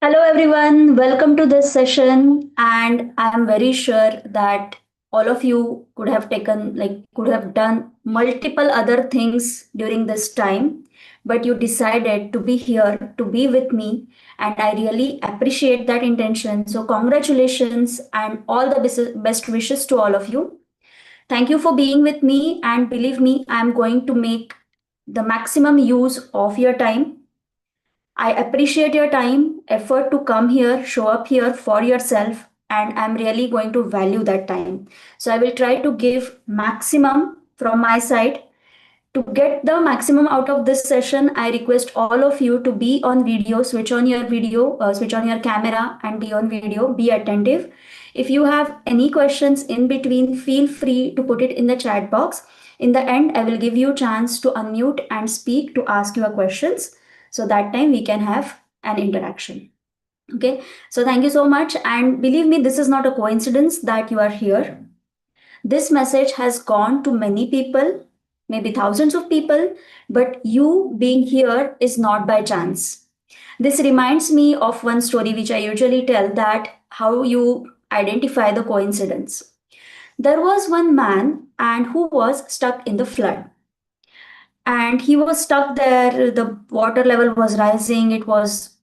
Hello, everyone. Welcome to this session. And I'm very sure that all of you could have done multiple other things during this time, but you decided to be here to be with me. And I really appreciate that intention. So, congratulations and all the best wishes to all of you. Thank you for being with me. And believe me, I'm going to make the maximum use of your time. I appreciate your time, effort to come here, show up here for yourself, and I'm really going to value that time. So I will try to give maximum from my side. To get the maximum out of this session, I request all of you to be on video, switch on your camera and be on video, be attentive. If you have any questions in between, feel free to put it in the chat box. In the end, I will give you a chance to unmute and speak to ask your questions. So that time we can have an interaction. Okay, so thank you so much. And believe me, this is not a coincidence that you are here. This message has gone to many people, maybe thousands of people, but you being here is not by chance. This reminds me of one story which I usually tell, that how you identify the coincidence. There was one man and who was stuck in the flood, and he was stuck there. The water level was rising, it was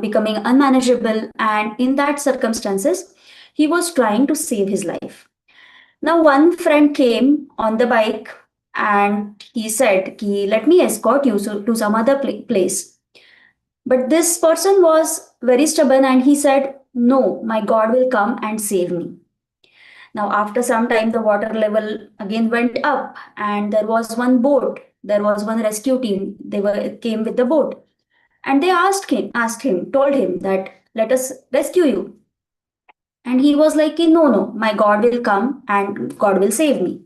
becoming unmanageable, and in that circumstances he was trying to save his life. Now one friend came on the bike and he said, "Ki, let me escort you to some other place." But this person was very stubborn and he said, "No, my God will come and save me." Now, after some time, the water level again went up, and there was one boat. There was one rescue team. They came with the boat, and they told him that, "Let us rescue you." And he was like, "No, no, my God will come and God will save me."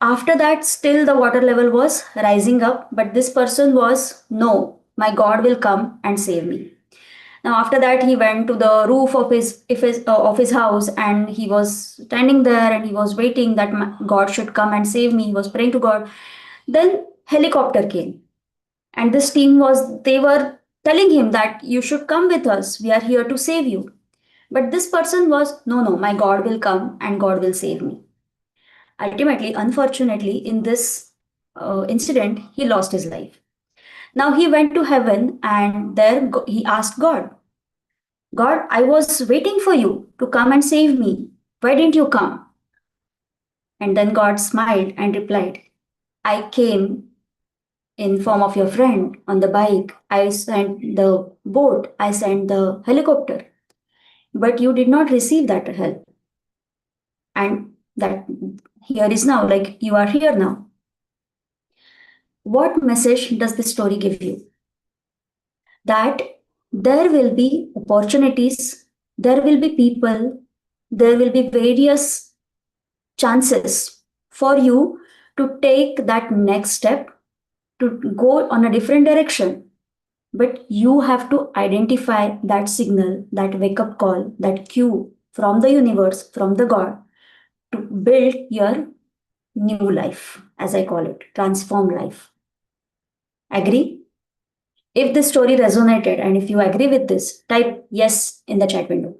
After that, still the water level was rising up, but this person was, "No, my God will come and save me." Now, after that, he went to the roof of his house, and he was standing there and he was waiting that God should come and save me. He was praying to God. Then helicopter came, and this team they were telling him that you should come with us. We are here to save you. But this person was, "No, no, my God will come and God will save me." Ultimately, unfortunately, in this incident, he lost his life. Now he went to heaven, and there he asked God, "God, I was waiting for you to come and save me. Why didn't you come?" And then God smiled and replied, "I came in form of your friend on the bike. I sent the boat. I sent the helicopter. But you did not receive that help. And that here is now, like you are here now." What message does this story give you? That there will be opportunities, there will be people, there will be various chances for you to take that next step, to go on a different direction. But you have to identify that signal, that wake up call, that cue from the universe, from the God, to build your new life, as I call it, transform life. Agree? If this story resonated and if you agree with this, type yes in the chat window.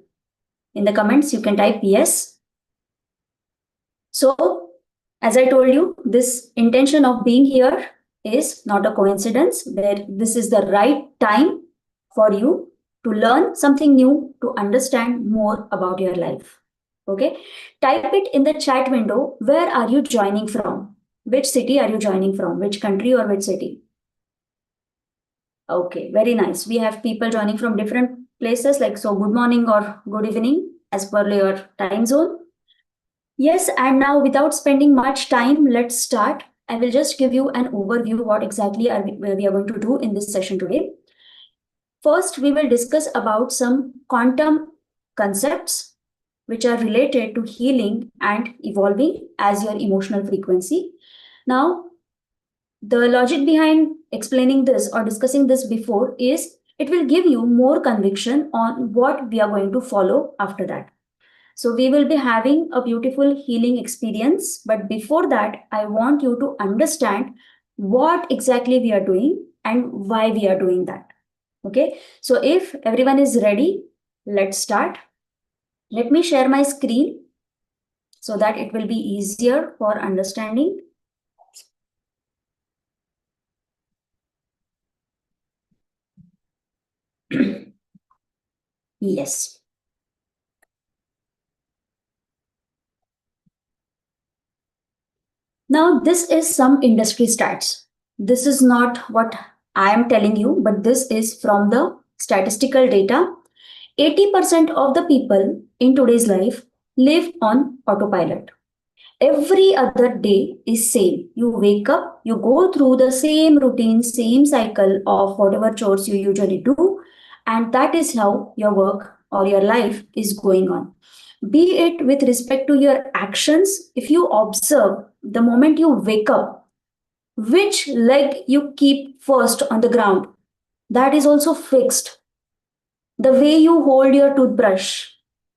In the comments, you can type yes. So, as I told you, this intention of being here is not a coincidence, where this is the right time for you to learn something new, to understand more about your life. Okay, type it in the chat window. Where are you joining from? Which city are you joining from? Which country or which city? Okay, very nice. We have people joining from different places, like, so good morning or good evening as per your time zone. Yes, and now without spending much time, let's start. I will just give you an overview what exactly we are going to do in this session today. First, we will discuss about some quantum concepts which are related to healing and evolving as your emotional frequency. Now, the logic behind explaining this or discussing this before is it will give you more conviction on what we are going to follow after that. So we will be having a beautiful healing experience. But before that, I want you to understand what exactly we are doing and why we are doing that. Okay. So if everyone is ready, let's start. Let me share my screen so that it will be easier for understanding. Yes. Now, this is some industry stats. This is not what I am telling you, but this is from the statistical data. 80% of the people in today's life live on autopilot. Every other day is same. You wake up, you go through the same routine, same cycle of whatever chores you usually do, and that is how your work or your life is going on. Be it with respect to your actions, if you observe the moment you wake up, which leg you keep first on the ground, that is also fixed. The way you hold your toothbrush,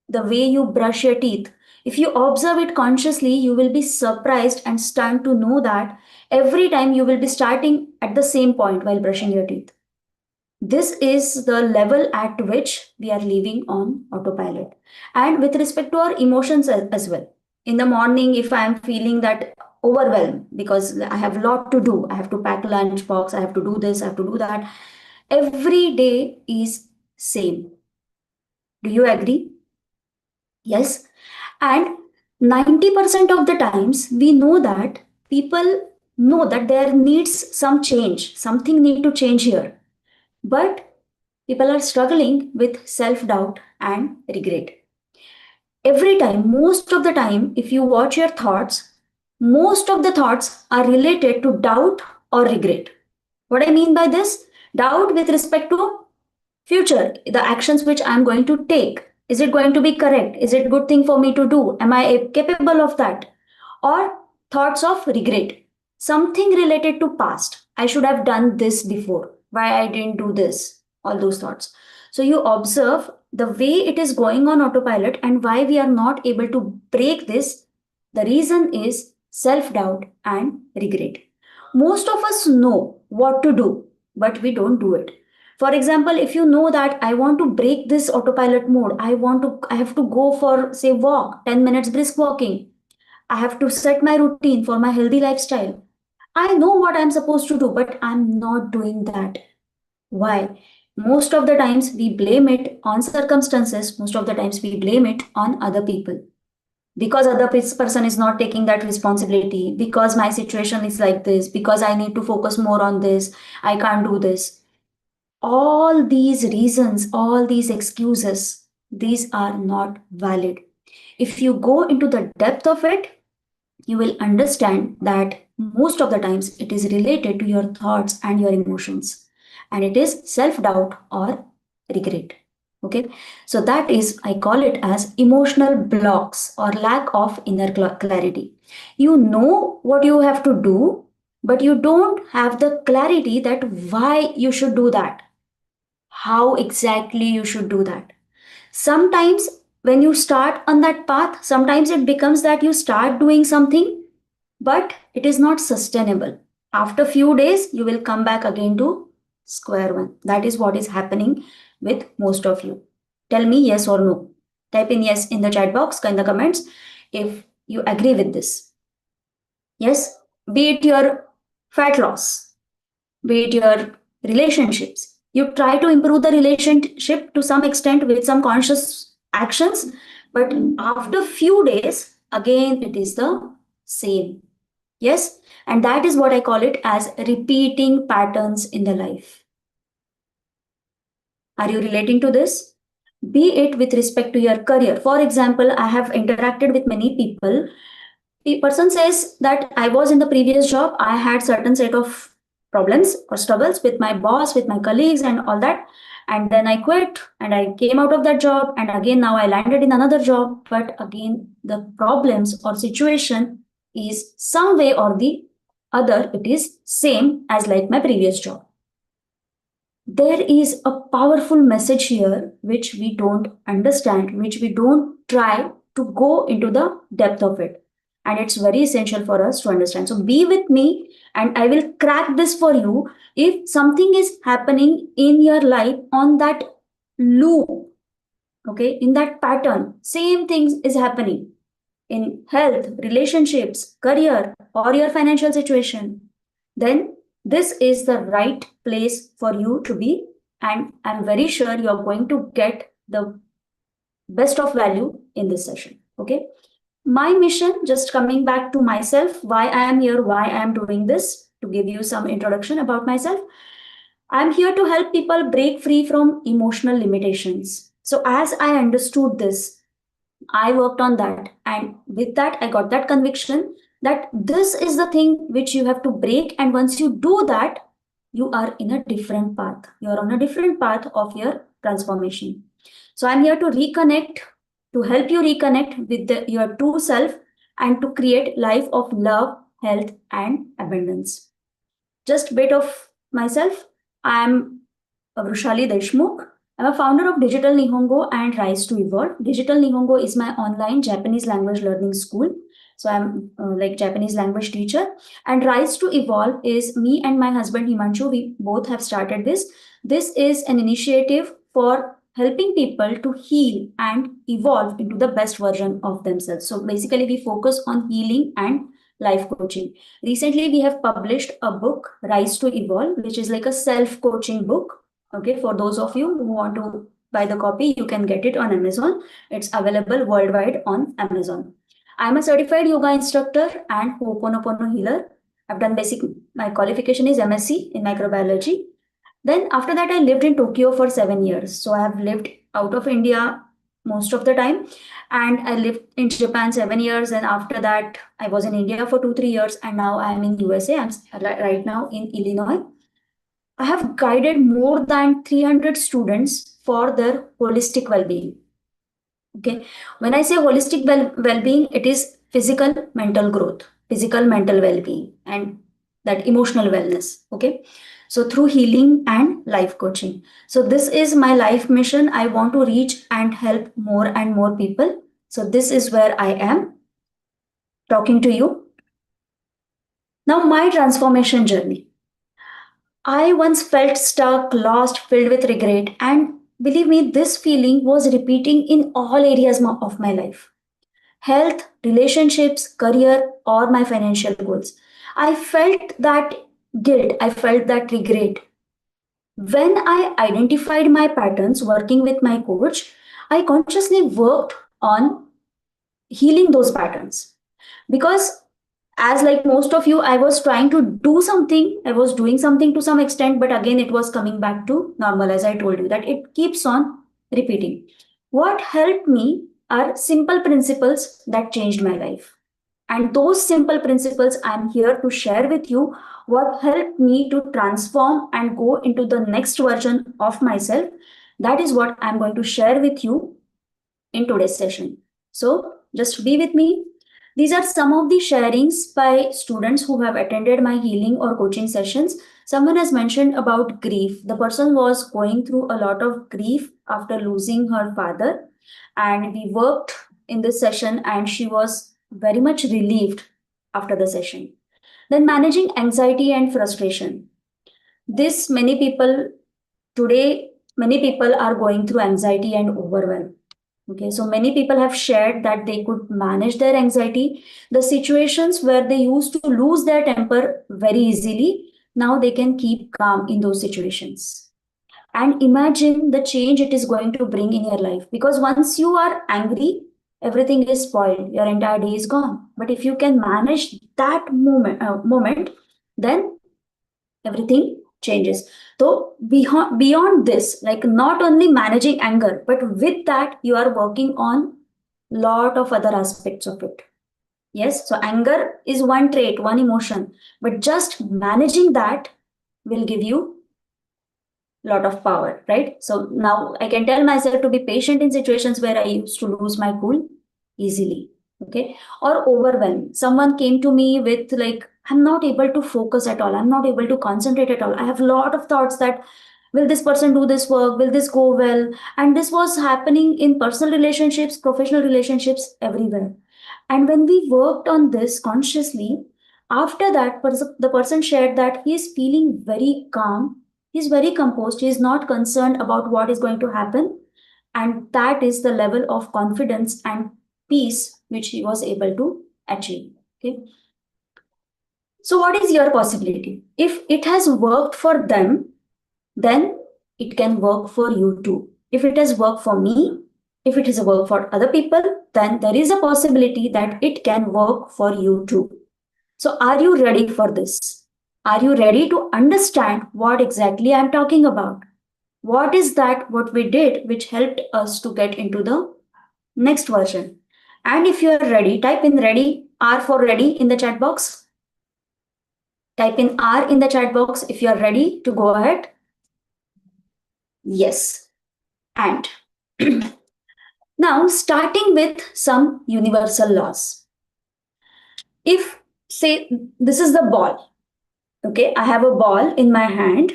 the way you brush your teeth, if you observe it consciously, you will be surprised and stunned to know that every time you will be starting at the same point while brushing your teeth. This is the level at which we are living on autopilot. And with respect to our emotions as well. In the morning, if I am feeling that overwhelmed because I have a lot to do, I have to pack lunch box, I have to do this, I have to do that. Every day is same. Do you agree? Yes. And 90% of the times we know that people know that there needs some change, something need to change here. But people are struggling with self-doubt and regret. Every time, most of the time, if you watch your thoughts, most of the thoughts are related to doubt or regret. What I mean by this? Doubt with respect to future, the actions which I'm going to take, is it going to be correct? Is it good thing for me to do? Am I capable of that? Or thoughts of regret, something related to past. I should have done this before. Why I didn't do this? All those thoughts. So you observe the way it is going on autopilot and why we are not able to break this. The reason is self doubt and regret. Most of us know what to do, but we don't do it. For example, if you know that I want to break this autopilot mode, I have to go for, say, walk, 10 minutes brisk walking. I have to set my routine for my healthy lifestyle. I know what I'm supposed to do, but I'm not doing that. Why? Most of the times we blame it on circumstances, most of the times we blame it on other people. Because other person is not taking that responsibility, because my situation is like this, because I need to focus more on this, I can't do this. All these reasons, all these excuses, these are not valid. If you go into the depth of it, you will understand that most of the times it is related to your thoughts and your emotions, and it is self doubt or regret. Okay, so that is, I call it as emotional blocks or lack of inner clarity. You know what you have to do, but you don't have the clarity that why you should do that, how exactly you should do that. Sometimes when you start on that path, sometimes it becomes that you start doing something, but it is not sustainable. After few days, you will come back again to square one. That is what is happening with most of you. Tell me yes or no. Type in yes in the chat box, in the comments, if you agree with this. Yes, be it your fat loss, be it your relationships. You try to improve the relationship to some extent with some conscious actions, but after few days, again it is the same. Yes, and that is what I call it as repeating patterns in the life. Are you relating to this? Be it with respect to your career. For example, I have interacted with many people. The person says that I was in the previous job, I had certain set of problems or struggles with my boss, with my colleagues, and all that. And then I quit and I came out of that job. And again, now I landed in another job. But again, the problems or situation is some way or the other, it is same as like my previous job. There is a powerful message here which we don't understand, which we don't try to go into the depth of it. And it's very essential for us to understand. So be with me and I will crack this for you. If something is happening in your life on that loop, okay, in that pattern, same things is happening in health, relationships, career, or your financial situation, then this is the right place for you to be. And I'm very sure you're going to get the best of value in this session. Okay. My mission, just coming back to myself, why I am here, why I am doing this, to give you some introduction about myself. I'm here to help people break free from emotional limitations. So, as I understood this, I worked on that. And with that, I got that conviction that this is the thing which you have to break. And once you do that, you are in a different path. You're on a different path of your transformation. So I'm here to reconnect, to help you reconnect with your true self and to create life of love, health, and abundance. Just a bit of myself. I'm Vrushali Deshmukh. I'm a founder of Digital Nihongo and Rise to Evolve. Digital Nihongo is my online Japanese language learning school. So I'm like Japanese language teacher. And Rise to Evolve is me and my husband Himanshu. We both have started this. This is an initiative for helping people to heal and evolve into the best version of themselves. So basically, we focus on healing and life coaching. Recently, we have published a book, Rise to Evolve, which is like a self coaching book. Okay, for those of you who want to buy the copy, you can get it on Amazon. It's available worldwide on Amazon. I'm a certified yoga instructor and Ho'oponopono healer. I've done basic, my qualification is MSc in microbiology. Then after that, I lived in Tokyo for 7 years. So I have lived out of India most of the time. And I lived in Japan 7 years. And after that, I was in India for 2, 3 years. And now I'm in USA. I'm right now in Illinois. I have guided more than 300 students for their holistic well-being. Okay. When I say holistic well-being, it is physical, mental growth, physical, mental well-being, and that emotional wellness. Okay. So through healing and life coaching. So this is my life mission. I want to reach and help more and more people. So this is where I am talking to you. Now, my transformation journey. I once felt stuck, lost, filled with regret, and believe me, this feeling was repeating in all areas of my life: health, relationships, career, or my financial goals. I felt that guilt, I felt that regret. When I identified my patterns working with my coach, I consciously worked on healing those patterns. Because as like most of you, I was trying to do something, I was doing something to some extent, but again it was coming back to normal. As I told you, that it keeps on repeating. What helped me are simple principles that changed my life, and those simple principles I'm here to share with you. What helped me to transform and go into the next version of myself, that is what I'm going to share with you in today's session. So just be with me. These are some of the sharings by students who have attended my healing or coaching sessions. Someone has mentioned about grief. The person was going through a lot of grief after losing her father. And we worked in this session, and she was very much relieved after the session. Then managing anxiety and frustration. This many people today, many people are going through anxiety and overwhelm. Okay, so many people have shared that they could manage their anxiety. The situations where they used to lose their temper very easily, now they can keep calm in those situations. And imagine the change it is going to bring in your life. Because once you are angry, everything is spoiled. Your entire day is gone. But if you can manage that moment, then everything changes. So beyond this, like not only managing anger, but with that you are working on lot of other aspects of it. Yes, so anger is one trait, one emotion, but just managing that will give you lot of power, right? So now I can tell myself to be patient in situations where I used to lose my cool easily. Okay, or overwhelm. Someone came to me with like, I'm not able to focus at all, I'm not able to concentrate at all, I have a lot of thoughts that Will this person do this work? Will this go well? And this was happening in personal relationships, professional relationships, everywhere. And when we worked on this consciously, after that, the person shared that he is feeling very calm, he's very composed, he is not concerned about what is going to happen. And that is the level of confidence and peace which he was able to achieve. Okay. So, what is your possibility? If it has worked for them, then it can work for you too. If it has worked for me, if it is a work for other people, then there is a possibility that it can work for you too. So, are you ready for this? Are you ready to understand what exactly I'm talking about? What is that what we did which helped us to get into the next version? And if you are ready, type in ready, R for ready in the chat box. Type in R in the chat box if you are ready to go ahead. Yes. And now, starting with some universal laws. If, say, this is the ball, okay, I have a ball in my hand.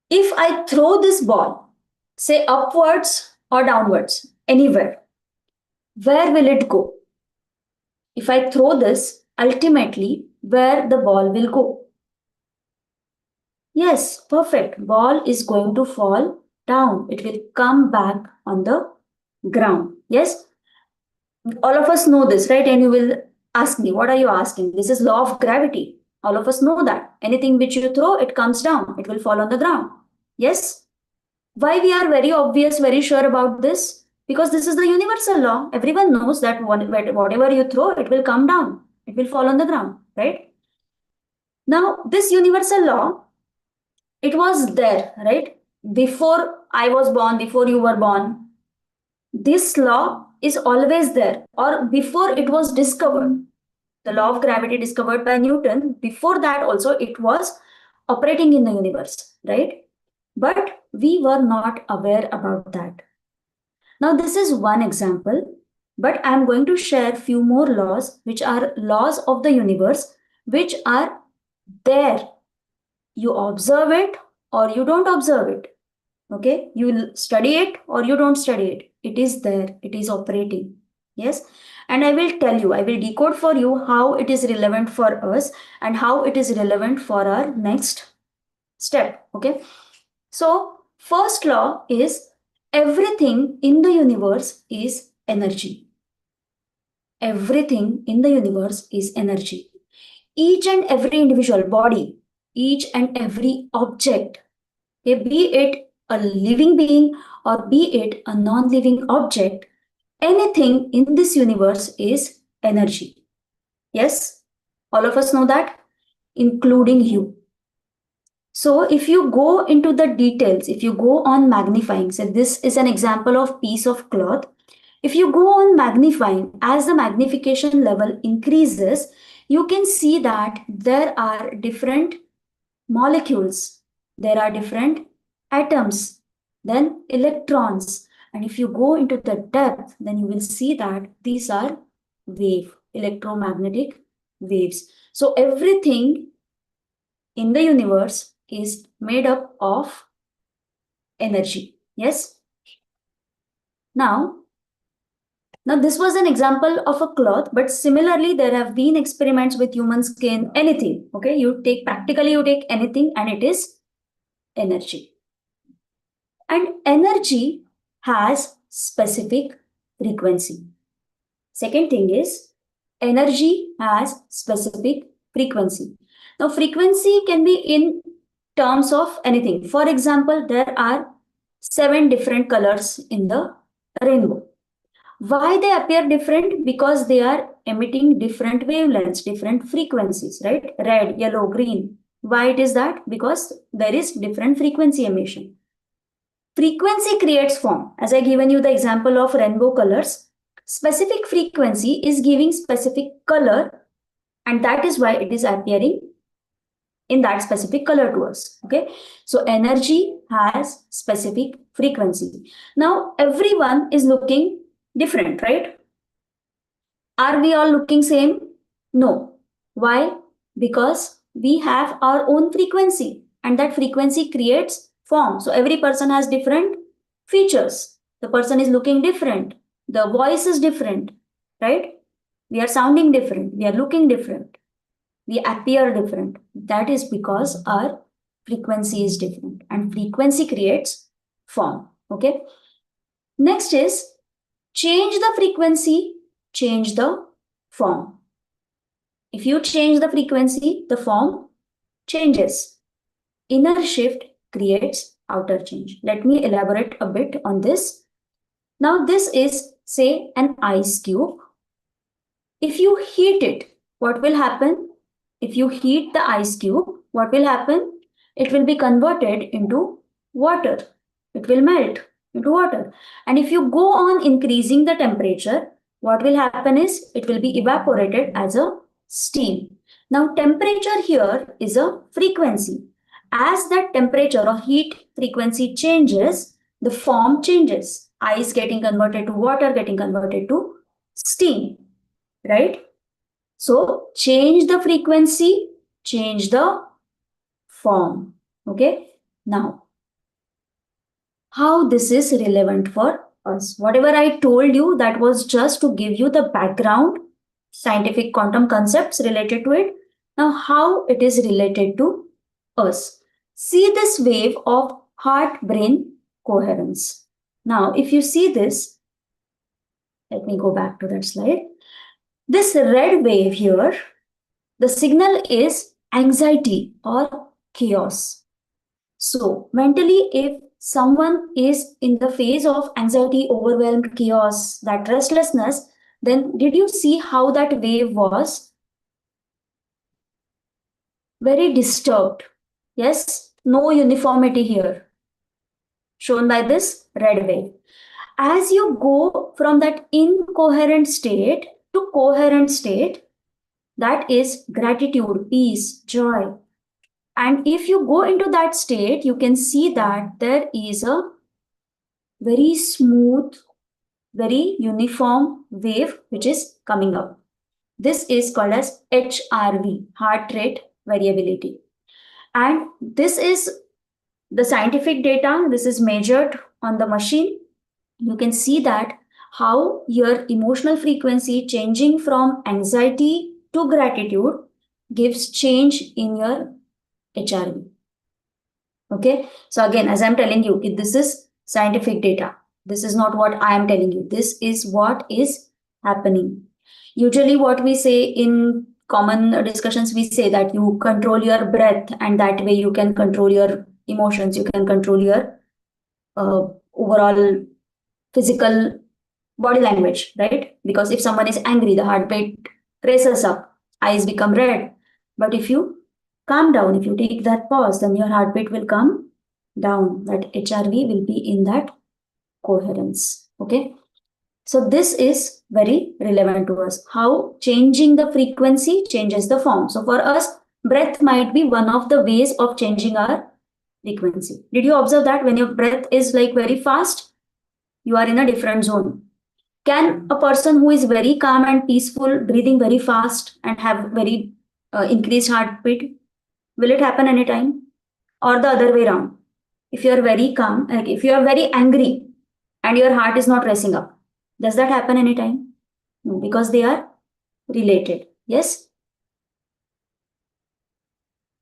If I throw this ball, say upwards or downwards, anywhere, where will it go? If I throw this, ultimately, where the ball will go? Yes, perfect. Ball is going to fall down. It will come back on the ground. Yes, all of us know this, right? And you will ask me, what are you asking? This is law of gravity. All of us know that. Anything which you throw, it comes down. It will fall on the ground. Yes? Why we are very obvious, very sure about this? Because this is the universal law. Everyone knows that whatever you throw, it will come down. It will fall on the ground, right? Now, this universal law, it was there, right? Before I was born, before you were born, this law is always there, or before it was discovered. The law of gravity discovered by Newton, before that also it was operating in the universe, right? But we were not aware about that. Now, this is one example, but I'm going to share few more laws, which are laws of the universe, which are there. You observe it or you don't observe it. Okay, you will study it or you don't study it. It is there, it is operating. Yes, and I will tell you, I will decode for you how it is relevant for us and how it is relevant for our next step. Okay, so first law is everything in the universe is energy. Everything in the universe is energy. Each and every individual body, each and every object, okay, be it a living being or be it a non living object, anything in this universe is energy. Yes, all of us know that, including you. So, if you go into the details, if you go on magnifying, so this is an example of piece of cloth. If you go on magnifying, as the magnification level increases, you can see that there are different molecules, there are different atoms, then electrons. And if you go into the depth, then you will see that these are electromagnetic waves. So everything in the universe is made up of energy. Yes? Now, this was an example of a cloth, but similarly, there have been experiments with human skin, anything. Okay, you take anything and it is energy. And energy has specific frequency. Second thing is energy has specific frequency. Now, frequency can be in terms of anything. For example, there are 7 different colors in the rainbow. Why they appear different? Because they are emitting different wavelengths, different frequencies, right? Red, yellow, green. Why it is that? Because there is different frequency emission. Frequency creates form. As I given you the example of rainbow colors, specific frequency is giving specific color, and that is why it is appearing in that specific color to us. Okay, so energy has specific frequency. Now everyone is looking different, right? Are we all looking same? No. Why? Because we have our own frequency, and that frequency creates form. So every person has different features. The person is looking different. The voice is different, right? We are sounding different. We are looking different. We appear different. That is because our frequency is different, and frequency creates form. Okay. Next is change the frequency, change the form. If you change the frequency, the form changes. Inner shift creates outer change. Let me elaborate a bit on this. Now, this is, say, an ice cube. If you heat it, what will happen? If you heat the ice cube, what will happen? It will be converted into water. It will melt into water. And if you go on increasing the temperature, what will happen is it will be evaporated as a steam. Now, temperature here is a frequency. As that temperature or heat frequency changes, the form changes. Ice getting converted to water, getting converted to steam, right? So change the frequency, change the form. Okay. Now, how this is relevant for us? Whatever I told you, that was just to give you the background, scientific quantum concepts related to it. Now, how it is related to us? See this wave of heart-brain coherence. Now, if you see this, let me go back to that slide. This red wave here, the signal is anxiety or chaos. So, mentally, if someone is in the phase of anxiety, overwhelmed, chaos, that restlessness, then did you see how that wave was? Very disturbed. Yes, no uniformity here, shown by this red wave. As you go from that incoherent state to coherent state, that is gratitude, peace, joy. And if you go into that state, you can see that there is a very smooth, very uniform wave which is coming up. This is called as HRV, heart rate variability. And this is the scientific data. This is measured on the machine. You can see that how your emotional frequency changing from anxiety to gratitude gives change in your HRV. Okay. So again, as I'm telling you, this is scientific data. This is not what I am telling you. This is what is happening. Usually what we say in common discussions, we say that you control your breath and that way you can control your emotions. You can control your overall physical body language, right? Because if someone is angry, the heartbeat races up, eyes become red. But if you calm down, if you take that pause, then your heartbeat will come down. That HRV will be in that coherence. Okay. So this is very relevant to us. How changing the frequency changes the form. So for us, breath might be one of the ways of changing our frequency. Did you observe that when your breath is like very fast, you are in a different zone? Can a person who is very calm and peaceful, breathing very fast and have very increased heartbeat, will it happen anytime? Or the other way around? If you are very calm, like if you are very angry and your heart is not racing up, does that happen anytime? No, because they are related. Yes?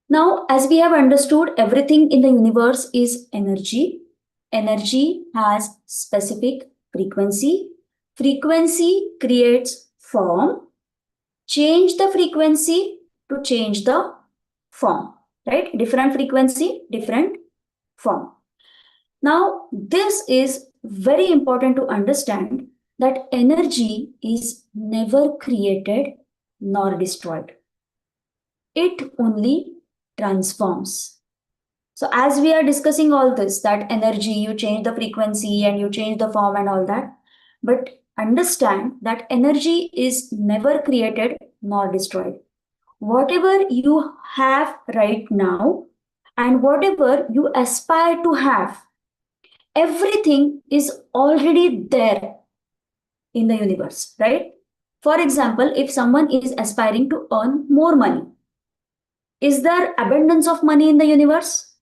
Now, as we have understood, everything in the universe is energy. Energy has specific frequency. Frequency creates form. Change the frequency to change the form, right? Different frequency, different form. Now, this is very important to understand that energy is never created nor destroyed. It only transforms. So as we are discussing all this, that energy, you change the frequency and you change the form and all that, but understand that energy is never created nor destroyed. Whatever you have right now and whatever you aspire to have, everything is already there in the universe, right? For example, if someone is aspiring to earn more money, is there abundance of money in the universe?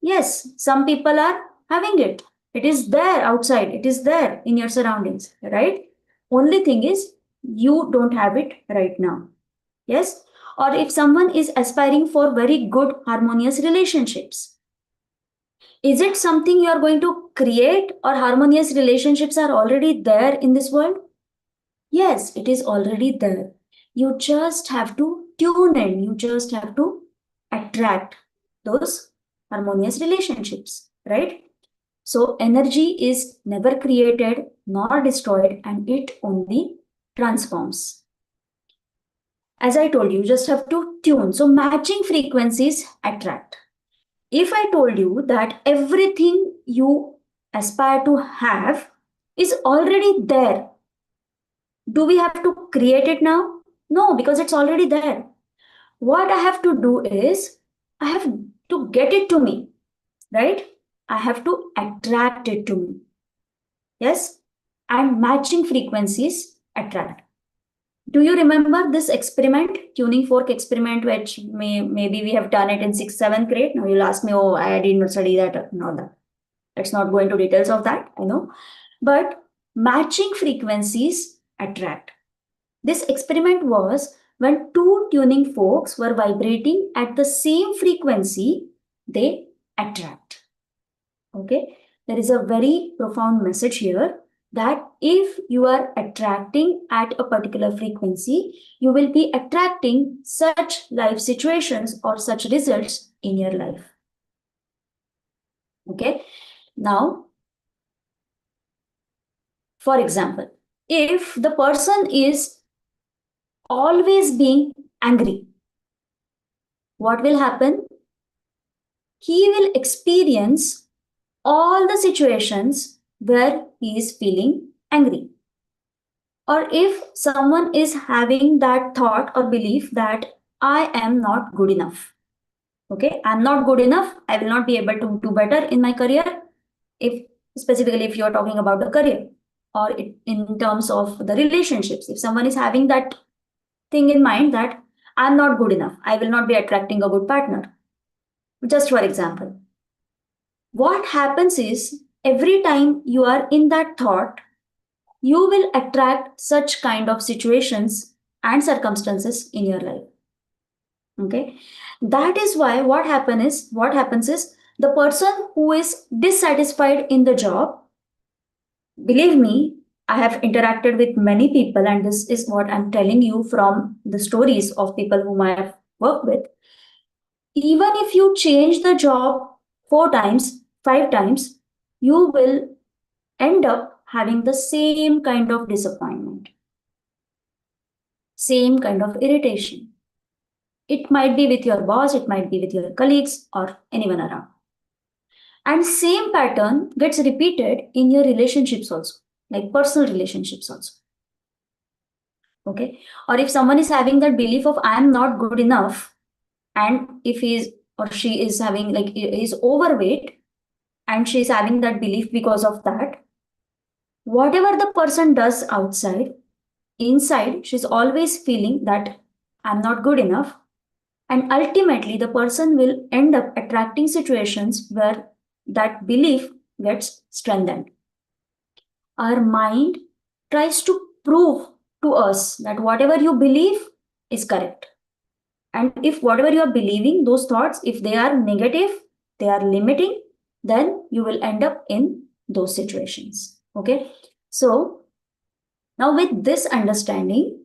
Yes, some people are having it. It is there outside, it is there in your surroundings, right? Only thing is, you don't have it right now. Yes? Or if someone is aspiring for very good, harmonious relationships, is it something you are going to create, or harmonious relationships are already there in this world? Yes, it is already there. You just have to tune in, you just have to attract those harmonious relationships, right? So, energy is never created nor destroyed, and it only transforms. As I told you, you just have to tune. So, matching frequencies attract. If I told you that everything you aspire to have is already there, do we have to create it now? No, because it's already there. What I have to do is, I have to get it to me, right? I have to attract it to me. Yes? And matching frequencies attract. Do you remember this experiment, tuning fork experiment, which maybe we have done it in 6th, 7th grade? Now you'll ask me, oh, I did not study that and all that. Let's not go into details of that, I know. But matching frequencies attract. This experiment was when two tuning forks were vibrating at the same frequency, they attract. Okay, there is a very profound message here that if you are attracting at a particular frequency, you will be attracting such life situations or such results in your life. Okay, now, for example, if the person is always being angry, what will happen? He will experience all the situations where he is feeling angry. Or if someone is having that thought or belief that I am not good enough, okay, I'm not good enough, I will not be able to do better in my career. If specifically if you are talking about the career, or in terms of the relationships, if someone is having that thing in mind that I'm not good enough, I will not be attracting a good partner, just for example, what happens is every time you are in that thought, you will attract such kind of situations and circumstances in your life. Okay, that is why what happens is the person who is dissatisfied in the job, believe me, I have interacted with many people, and this is what I'm telling you from the stories of people whom I have worked with. Even if you change the job 4 times, 5 times, you will end up having the same kind of disappointment, same kind of irritation. It might be with your boss, it might be with your colleagues or anyone around. And same pattern gets repeated in your relationships also, like personal relationships also. Okay. Or if someone is having that belief of I am not good enough, and if he is or she is having like is overweight, and she is having that belief because of that, whatever the person does outside, inside she's always feeling that I'm not good enough. And ultimately, the person will end up attracting situations where that belief gets strengthened. Our mind tries to prove to us that whatever you believe is correct. And if whatever you are believing, those thoughts, if they are negative, they are limiting, then you will end up in those situations. Okay. So, now with this understanding,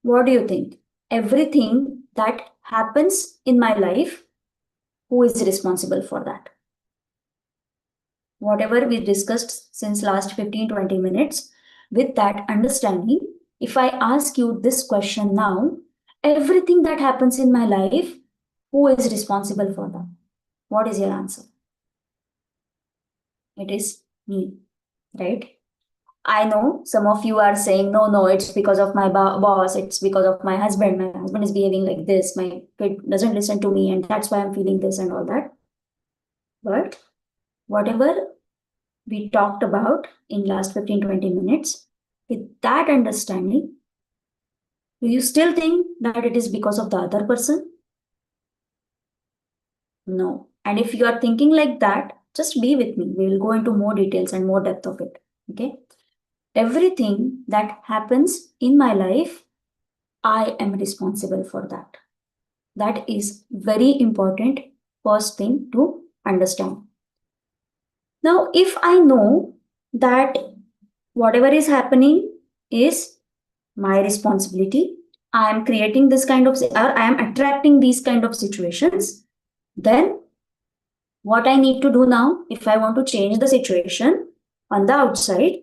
what do you think? Everything that happens in my life, who is responsible for that? Whatever we discussed since last 15-20 minutes, with that understanding, if I ask you this question now, everything that happens in my life, who is responsible for that? What is your answer? It is me, right? I know some of you are saying, no, no, it's because of my boss, it's because of my husband. My husband is behaving like this, my kid doesn't listen to me, and that's why I'm feeling this and all that. But whatever we talked about in last 15-20 minutes, with that understanding, do you still think that it is because of the other person? No. And if you are thinking like that, just be with me. We will go into more details and more depth of it. Okay. Everything that happens in my life, I am responsible for that. That is very important first thing to understand. Now, if I know that whatever is happening is my responsibility, I am creating this kind of, or I am attracting these kind of situations, then what I need to do now, if I want to change the situation on the outside,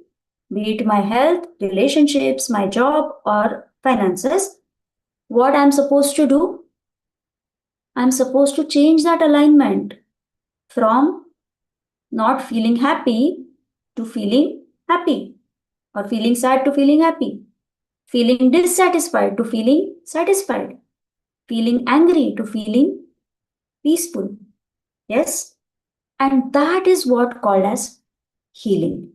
be it my health, relationships, my job, or finances, what I'm supposed to do, I'm supposed to change that alignment from not feeling happy to feeling happy, or feeling sad to feeling happy, feeling dissatisfied to feeling satisfied, feeling angry to feeling peaceful. Yes? And that is what called as healing.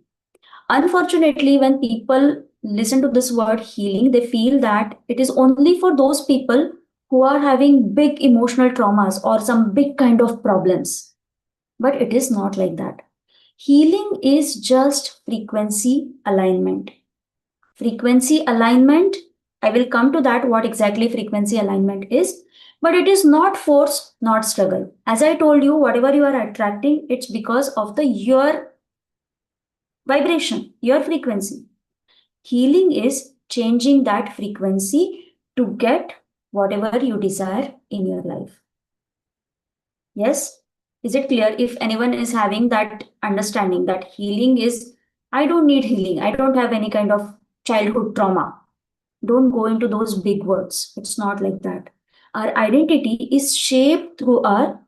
Unfortunately, when people listen to this word healing, they feel that it is only for those people who are having big emotional traumas or some big kind of problems. But it is not like that. Healing is just frequency alignment. Frequency alignment, I will come to that what exactly frequency alignment is, but it is not force, not struggle. As I told you, whatever you are attracting, it's because of the your vibration, your frequency. Healing is changing that frequency to get whatever you desire in your life. Yes? Is it clear? If anyone is having that understanding that healing is, I don't need healing, I don't have any kind of childhood trauma. Don't go into those big words. It's not like that. Our identity is shaped through our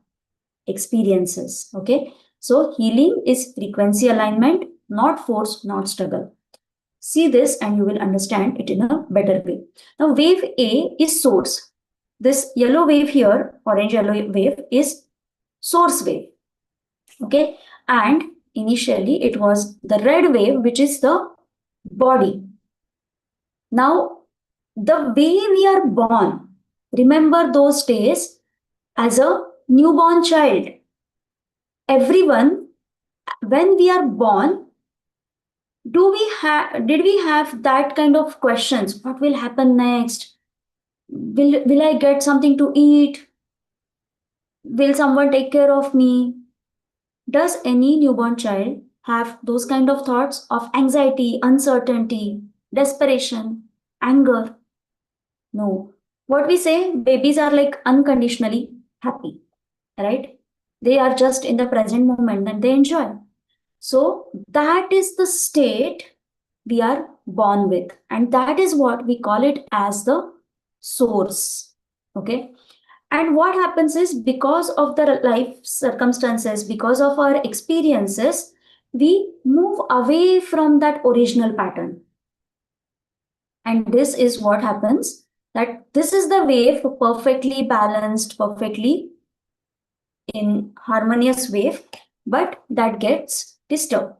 experiences. Okay? So, healing is frequency alignment, not force, not struggle. See this and you will understand it in a better way. Now, wave A is source. This yellow wave here, orange yellow wave, is source wave. Okay, and initially it was the red wave, which is the body. Now, the way we are born, remember those days as a newborn child. Everyone, when we are born, did we have that kind of questions? What will happen next? Will I get something to eat? Will someone take care of me? Does any newborn child have those kind of thoughts of anxiety, uncertainty, desperation, anger? No. What we say, babies are like unconditionally happy, right? They are just in the present moment and they enjoy. So that is the state we are born with, and that is what we call it as the source. Okay. And what happens is because of the life circumstances, because of our experiences, we move away from that original pattern. And this is what happens, that this is the wave, perfectly balanced, perfectly in harmonious wave, but that gets disturbed.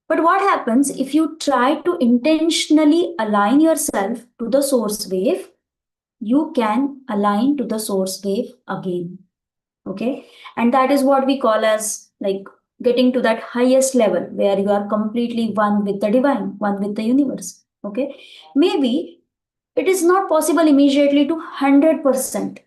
But what happens if you try to intentionally align yourself to the source wave? You can align to the source wave again. Okay. And that is what we call as like getting to that highest level where you are completely one with the divine, one with the universe. Okay. Maybe it is not possible immediately to 100%.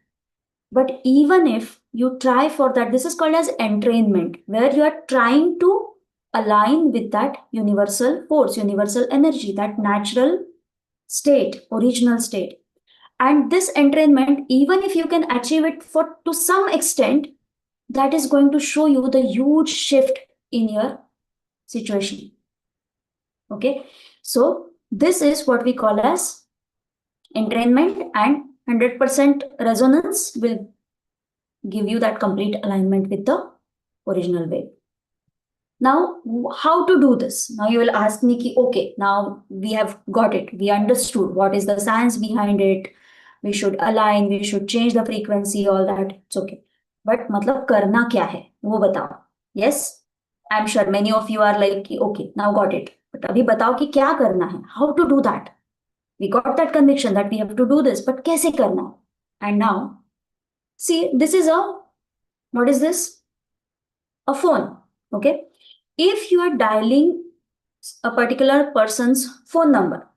But even if you try for that, this is called as entrainment, where you are trying to align with that universal force, universal energy, that natural state, original state. And this entrainment, even if you can achieve it for to some extent, that is going to show you the huge shift in your situation. Okay. So this is what we call as entrainment, and 100% resonance will give you that complete alignment with the original wave. Now, how to do this? Now you will ask me, ki, okay, now we have got it. We understood what is the science behind it. We should align, we should change the frequency, all that. It's okay. But मतलब करना क्या है? वो बताओ. Yes? I'm sure many of you are like, okay, now got it. But अभी बताओ कि क्या करना है? How to do that? We got that conviction that we have to do this, but कैसे करना? And now, see, this is a What is this? A phone. Okay. If you are dialing a particular person's phone number,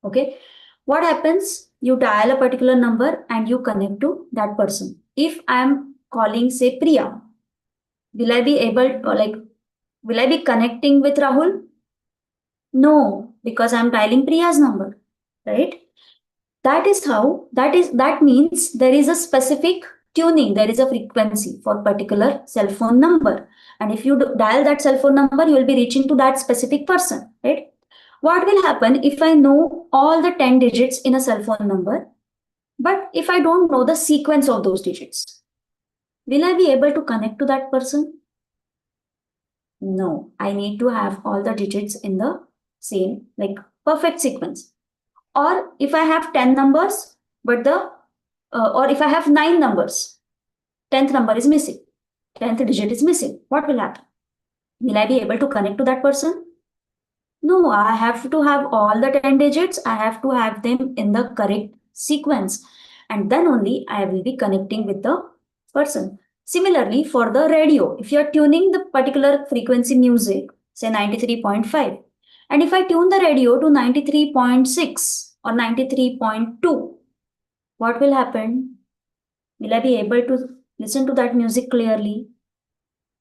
okay, what happens? You dial a particular number and you connect to that person. If I am calling, say, Priya, will I be able, or like, will I be connecting with Rahul? No, because I'm dialing Priya's number, right? That means there is a specific tuning, there is a frequency for particular cell phone number. And if you dial that cell phone number, you will be reaching to that specific person, right? What will happen if I know all the 10 digits in a cell phone number, but if I don't know the sequence of those digits, will I be able to connect to that person? No, I need to have all the digits in the same, like perfect sequence. Or if I have 10 numbers, but or if I have 9 numbers, 10th number is missing, 10th digit is missing, what will happen? Will I be able to connect to that person? No, I have to have all the 10 digits. I have to have them in the correct sequence. And then only I will be connecting with the person. Similarly, for the radio, if you are tuning the particular frequency music, say 93.5, and if I tune the radio to 93.6 or 93.2, what will happen? Will I be able to listen to that music clearly?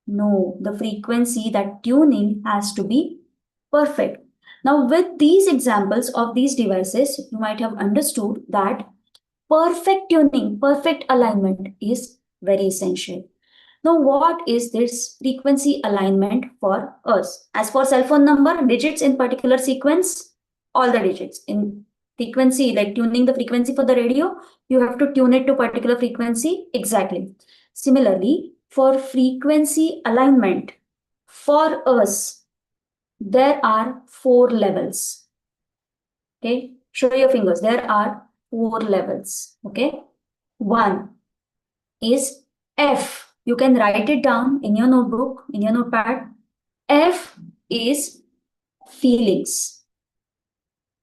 No, the frequency, that tuning has to be perfect. Now, with these examples of these devices, you might have understood that perfect tuning, perfect alignment is very essential. Now, what is this frequency alignment for us? As for cell phone number, digits in particular sequence, all the digits. In frequency, like tuning the frequency for the radio, you have to tune it to particular frequency exactly. Similarly, for frequency alignment, for us, there are 4 levels. Okay, show your fingers. There are 4 levels. Okay, one is F. You can write it down in your notebook, in your notepad. F is feelings.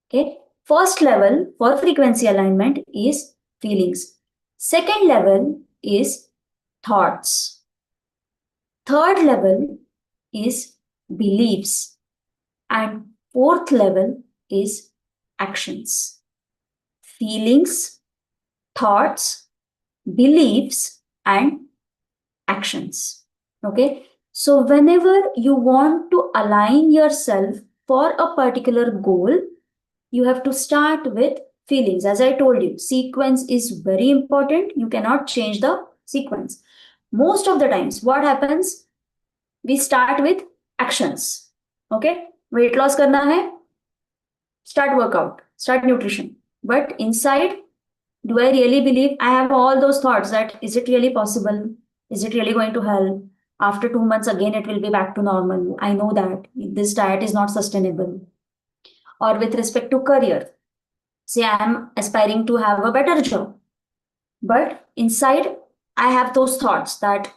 Okay, first level for frequency alignment is feelings. Second level is thoughts. Third level is beliefs. And fourth level is actions. Feelings, thoughts, beliefs, and actions. Okay. So whenever you want to align yourself for a particular goal, you have to start with feelings. As I told you, sequence is very important. You cannot change the sequence. Most of the times, what happens? We start with actions. Okay. Weight loss karna hai, start workout, start nutrition. But inside, do I really believe? I have all those thoughts that is it really possible? Is it really going to help? After 2 months, again, it will be back to normal. I know that this diet is not sustainable. Or with respect to career, say I am aspiring to have a better job. But inside, I have those thoughts that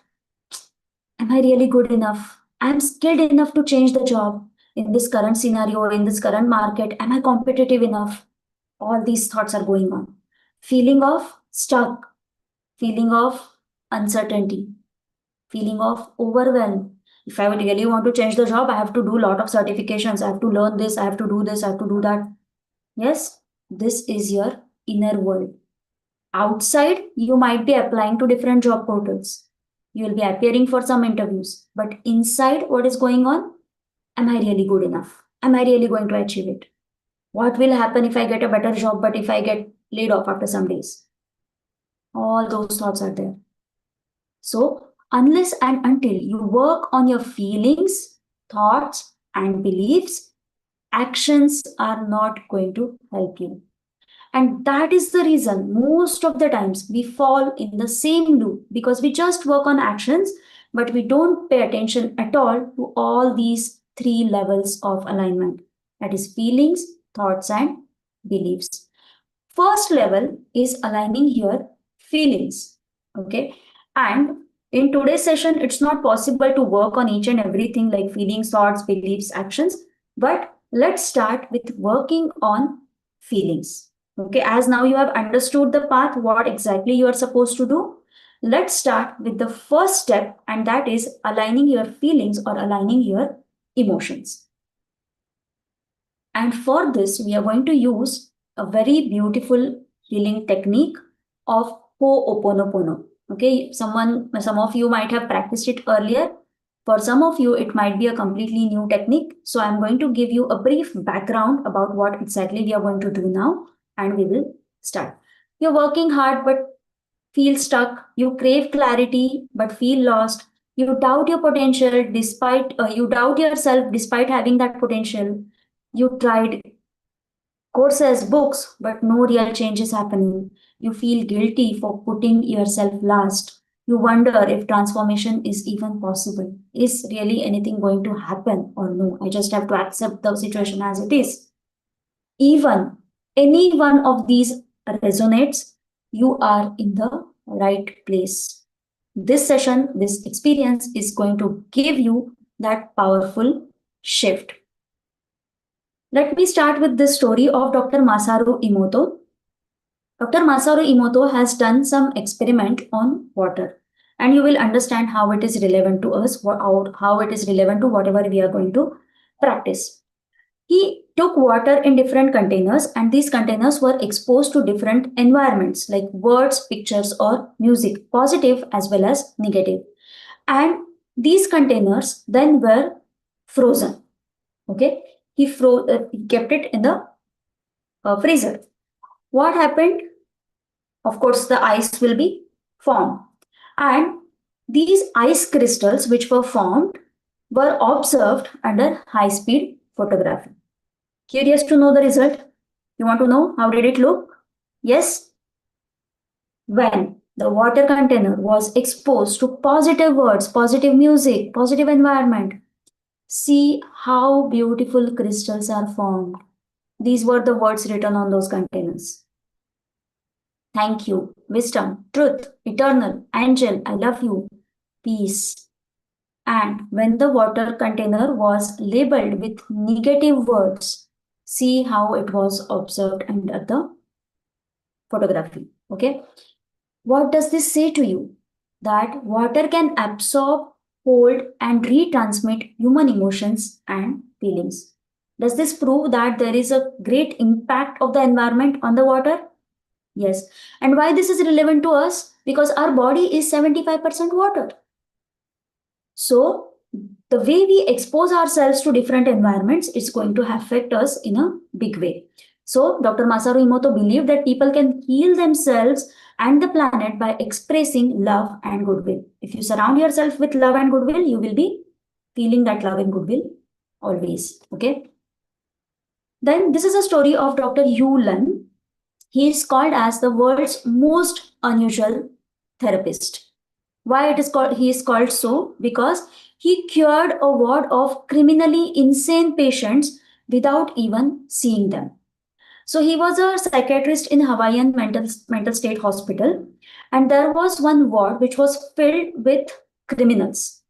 am I really good enough? I am skilled enough to change the job in this current scenario, in this current market. Am I competitive enough? All these thoughts are going on. Feeling of stuck, feeling of uncertainty, feeling of overwhelm. If I would really want to change the job, I have to do a lot of certifications. I have to learn this, I have to do this, I have to do that. Yes, this is your inner world. Outside, you might be applying to different job portals. You will be appearing for some interviews. But inside, what is going on? Am I really good enough? Am I really going to achieve it? What will happen if I get a better job, but if I get laid off after some days? All those thoughts are there. So, unless and until you work on your feelings, thoughts, and beliefs, actions are not going to help you. And that is the reason most of the times we fall in the same loop because we just work on actions, but we don't pay attention at all to all these 3 levels of alignment. That is feelings, thoughts, and beliefs. First level is aligning your feelings. Okay. And in today's session, it's not possible to work on each and everything like feelings, thoughts, beliefs, actions. But let's start with working on feelings. Okay. As now you have understood the path, what exactly you are supposed to do. Let's start with the first step, and that is aligning your feelings or aligning your emotions. And for this, we are going to use a very beautiful healing technique of Ho'oponopono. Okay, some of you might have practiced it earlier. For some of you, it might be a completely new technique. So I'm going to give you a brief background about what exactly we are going to do now, and we will start. You're working hard but feel stuck. You crave clarity but feel lost. You doubt your potential despite you doubt yourself despite having that potential. You tried courses, books, but no real change is happening. You feel guilty for putting yourself last. You wonder if transformation is even possible. Is really anything going to happen or no? I just have to accept the situation as it is. Even any one of these resonates, you are in the right place. This session, this experience is going to give you that powerful shift. Let me start with this story of Dr. Masaru Emoto. Dr. Masaru Emoto has done some experiment on water, and you will understand how it is relevant to us, how it is relevant to whatever we are going to practice. He took water in different containers, and these containers were exposed to different environments like words, pictures, or music, positive as well as negative. And these containers then were frozen. Okay, he kept it in the freezer. What happened? Of course, the ice will be formed. And these ice crystals which were formed were observed under high speed photography. Curious to know the result? You want to know how did it look? Yes? When the water container was exposed to positive words, positive music, positive environment, see how beautiful crystals are formed. These were the words written on those containers. Thank you, wisdom, truth, eternal, angel, I love you, peace. And when the water container was labeled with negative words, see how it was observed under the photography. Okay. What does this say to you? That water can absorb, hold, and retransmit human emotions and feelings. Does this prove that there is a great impact of the environment on the water? Yes. And why this is relevant to us? Because our body is 75% water. So, the way we expose ourselves to different environments, it's going to affect us in a big way. So, Dr. Masaru Emoto believed that people can heal themselves and the planet by expressing love and goodwill. If you surround yourself with love and goodwill, you will be feeling that love and goodwill always. Okay. Then, this is a story of Dr. Yu Lun. He is called as the world's most unusual therapist. Why it is called he is called so? Because he cured a ward of criminally insane patients without even seeing them. So he was a psychiatrist in Hawaiian mental state hospital, and there was one ward which was filled with criminals.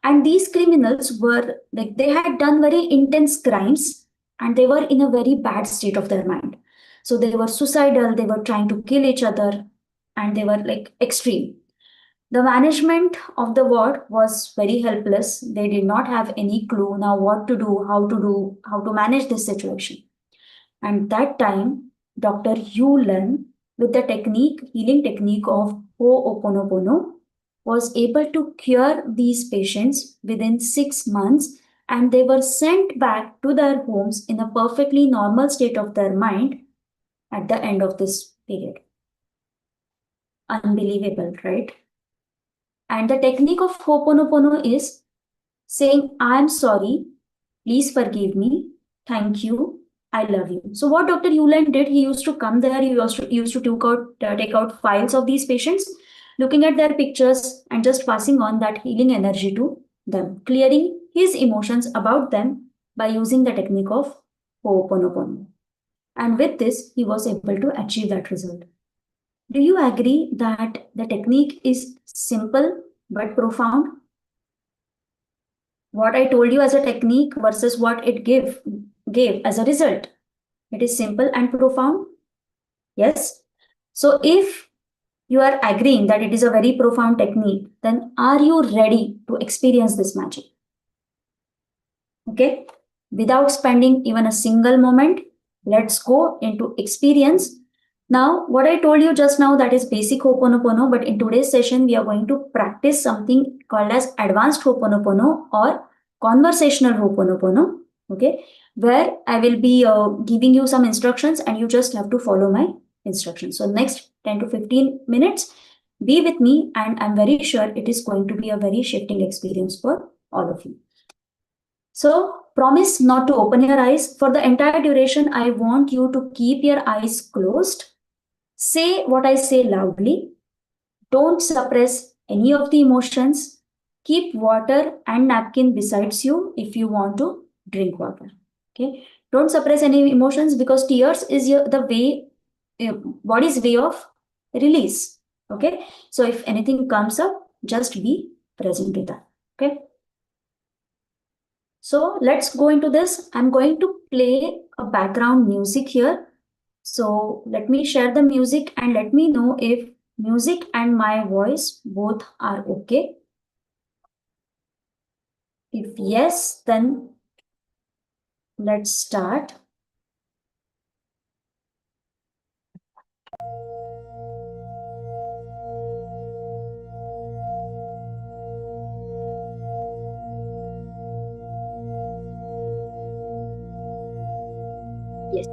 And these criminals were like they had done very intense crimes and they were in a very bad state of their mind. So they were suicidal, they were trying to kill each other, and they were like extreme. The management of the ward was very helpless. They did not have any clue now what to do, how to manage this situation. And that time, Dr. Yu Len, with the healing technique of Ho'oponopono, was able to cure these patients within 6 months, and they were sent back to their homes in a perfectly normal state of their mind at the end of this period. Unbelievable, right? And the technique of Ho'oponopono is saying, I'm sorry, please forgive me, thank you, I love you. So what Dr. Yulan did, he used to come there, he used to take out files of these patients, looking at their pictures and just passing on that healing energy to them, clearing his emotions about them by using the technique of Ho'oponopono. And with this, he was able to achieve that result. Do you agree that the technique is simple but profound? What I told you as a technique versus what it gave as a result. It is simple and profound. Yes. So if you are agreeing that it is a very profound technique, then are you ready to experience this magic? Okay, without spending even a single moment, let's go into experience. Now, what I told you just now, that is basic Ho'oponopono, but in today's session, we are going to practice something called as advanced Ho'oponopono or conversational Ho'oponopono, okay, where I will be giving you some instructions and you just have to follow my instructions. So next 10 to 15 minutes, be with me, and I'm very sure it is going to be a very shifting experience for all of you. So promise not to open your eyes. For the entire duration, I want you to keep your eyes closed. Say what I say loudly. Don't suppress any of the emotions. Keep water and napkin besides you if you want to drink water. Okay. Don't suppress any emotions because tears is the way, body's way of release. Okay. So if anything comes up, just be present with that. Okay. So let's go into this. I'm going to play a background music here. So let me share the music and let me know if music and my voice both are okay. If yes, then let's start. Yes.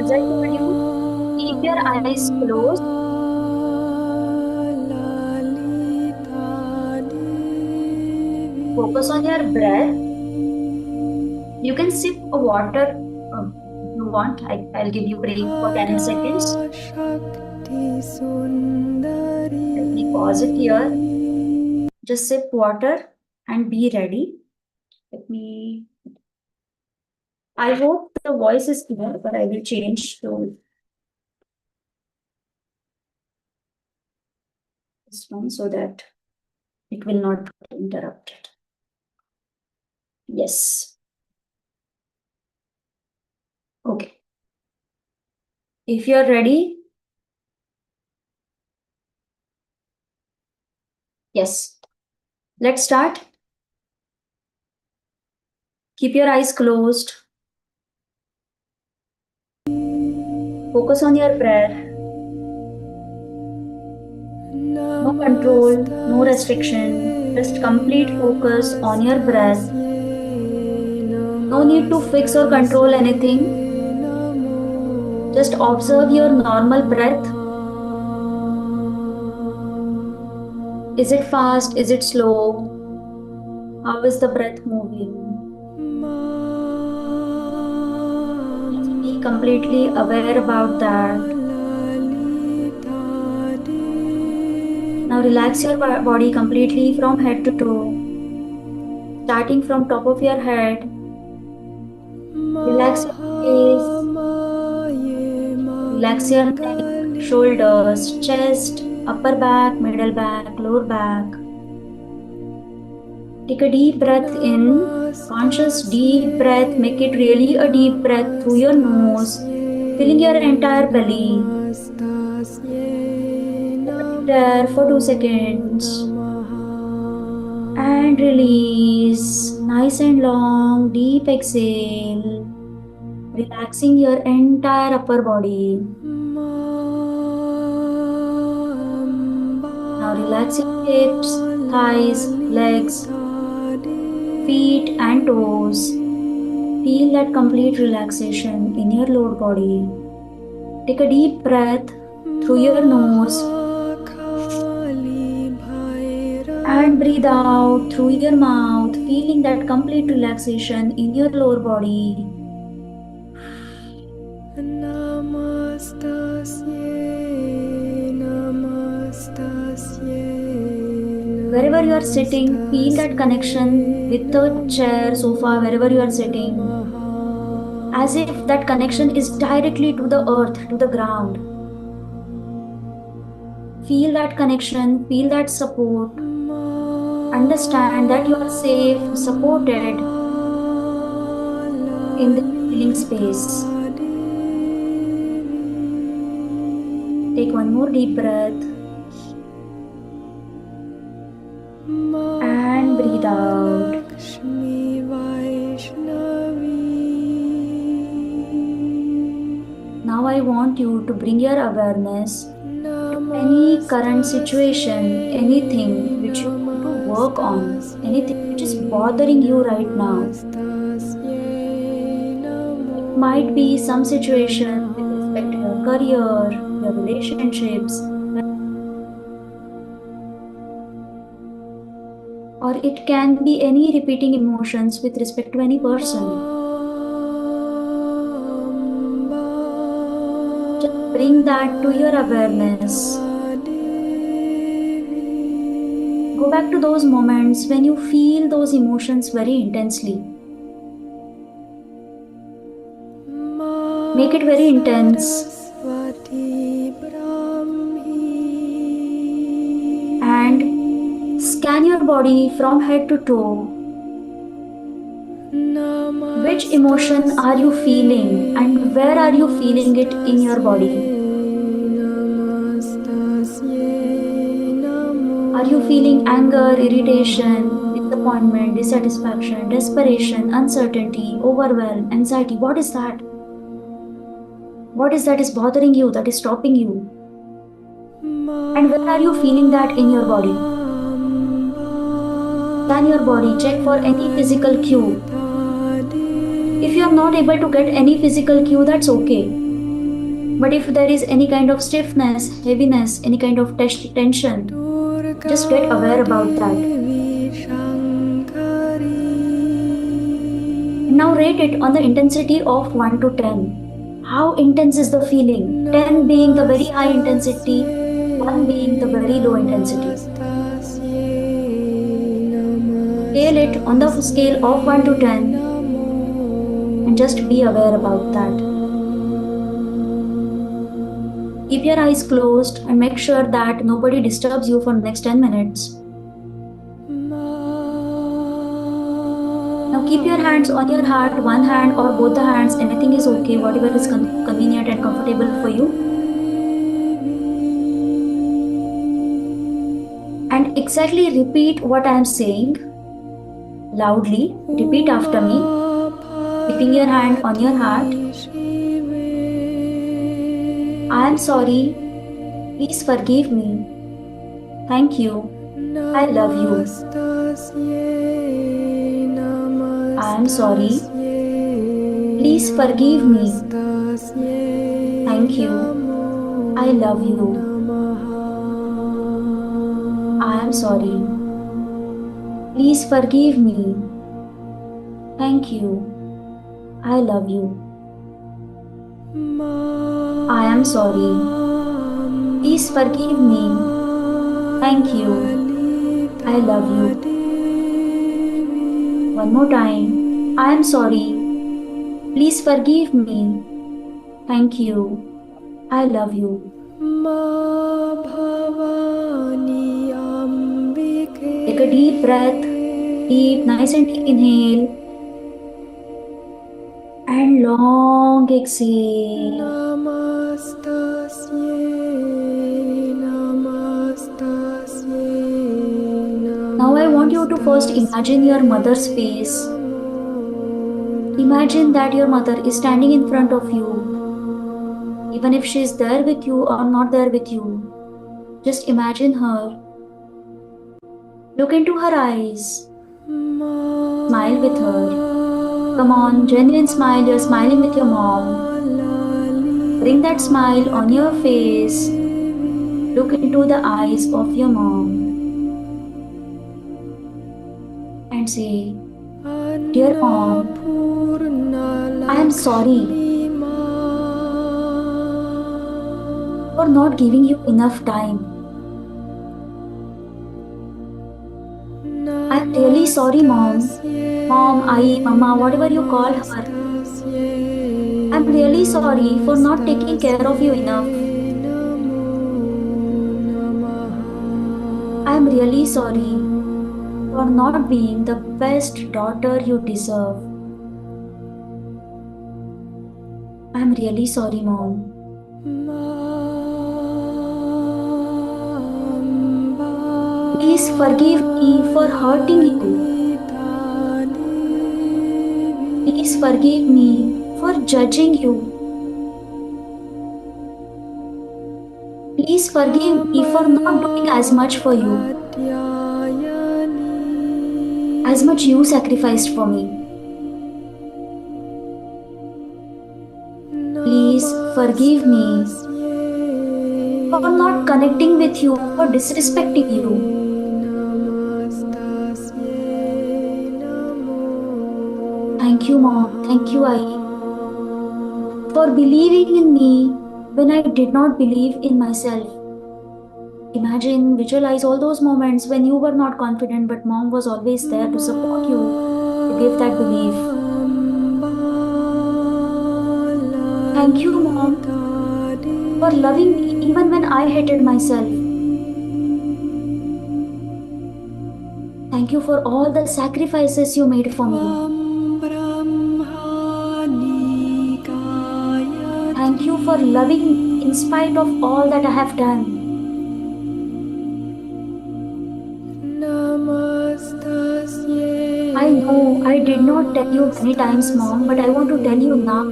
As I told you, keep your eyes closed. Focus on your breath. You can sip a water if you want. I'll give you break for 10 seconds. Let me pause it here. Just sip water and be ready. Let me. I hope the voice is clear, but I will change to this one so that it will not get interrupted. Yes. Okay. If you're ready, yes. Let's start. Keep your eyes closed. Focus on your breath. No control, no restriction. Just complete focus on your breath. No need to fix or control anything. Just observe your normal breath. Is it fast? Is it slow? How is the breath moving? Just be completely aware about that. Now relax your body completely from head to toe. Starting from top of your head. Relax your face. Relax your neck, shoulders, chest, upper back, middle back, lower back. Take a deep breath in, conscious deep breath. Make it really a deep breath through your nose, filling your entire belly. Hold it there for 2 seconds. And release. Nice and long, deep exhale. Relaxing your entire upper body. Now relax your hips, thighs, legs, feet and toes. Feel that complete relaxation in your lower body. Take a deep breath through your nose and breathe out through your mouth, feeling that complete relaxation in your lower body. Wherever you are sitting, feel that connection with the chair, sofa, wherever you are sitting, as if that connection is directly to the earth, to the ground. Feel that connection, feel that support. Understand that you are safe, supported in this healing space. Take one more deep breath and breathe out. Now I want you to bring your awareness to any current situation, anything which you want to work on, anything which is bothering you right now. It might be some situation with respect to your career, your relationships, or it can be any repeating emotions with respect to any person. Just bring that to your awareness. Go back to those moments when you feel those emotions very intensely. Make it very intense. And scan your body from head to toe. Which emotion are you feeling and where are you feeling it in your body? Are you feeling anger, irritation, disappointment, dissatisfaction, desperation, uncertainty, overwhelm, anxiety? What is that? What is that is bothering you, that is stopping you? And where are you feeling that in your body? Scan your body, check for any physical cue. If you are not able to get any physical cue, that's okay. But if there is any kind of stiffness, heaviness, any kind of tension, just get aware about that. Now rate it on the intensity of 1 to 10. How intense is the feeling? 10 being the very high intensity, 1 being the very low intensity. Scale it on the scale of 1 to 10 and just be aware about that. Keep your eyes closed and make sure that nobody disturbs you for the next 10 minutes. Now keep your hands on your heart, one hand or both the hands, anything is okay, whatever is convenient and comfortable for you. And exactly repeat what I am saying loudly. Repeat after me, keeping your hand on your heart. I am sorry. Please forgive me. Thank you. I love you. I am sorry. Please forgive me. Thank you. I love you. I am sorry. Please forgive me. Thank you. I love you. I am sorry. Please forgive me. Thank you. I love you. One more time. I am sorry. Please forgive me. Thank you. I love you. Take a deep breath. Deep, nice and deep inhale. And long exhale. Now I want you to first imagine your mother's face. Imagine that your mother is standing in front of you. Even if she is there with you or not there with you, just imagine her. Look into her eyes. Smile with her. Come on, genuine smile. You're smiling with your mom. Bring that smile on your face. Look into the eyes of your mom and say, "Dear mom, I am sorry for not giving you enough time. I'm really sorry, mom. Mom, Ai, Mama, whatever you call her. I'm really sorry for not taking care of you enough. I'm really sorry for not being the best daughter you deserve. I'm really sorry, mom. Please forgive me for hurting you. Please forgive me for judging you. Please forgive me for not doing as much for you, as much you sacrificed for me. Please forgive me for not connecting with you, for disrespecting you. Thank you, Mom. Thank you, Ai, for believing in me when I did not believe in myself. Imagine, visualize all those moments when you were not confident, but Mom was always there to support you, to give that belief. Thank you, Mom, for loving me even when I hated myself. Thank you for all the sacrifices you made for me. Thank you for loving me in spite of all that I have done. I know I did not tell you many times, Mom, but I want to tell you now.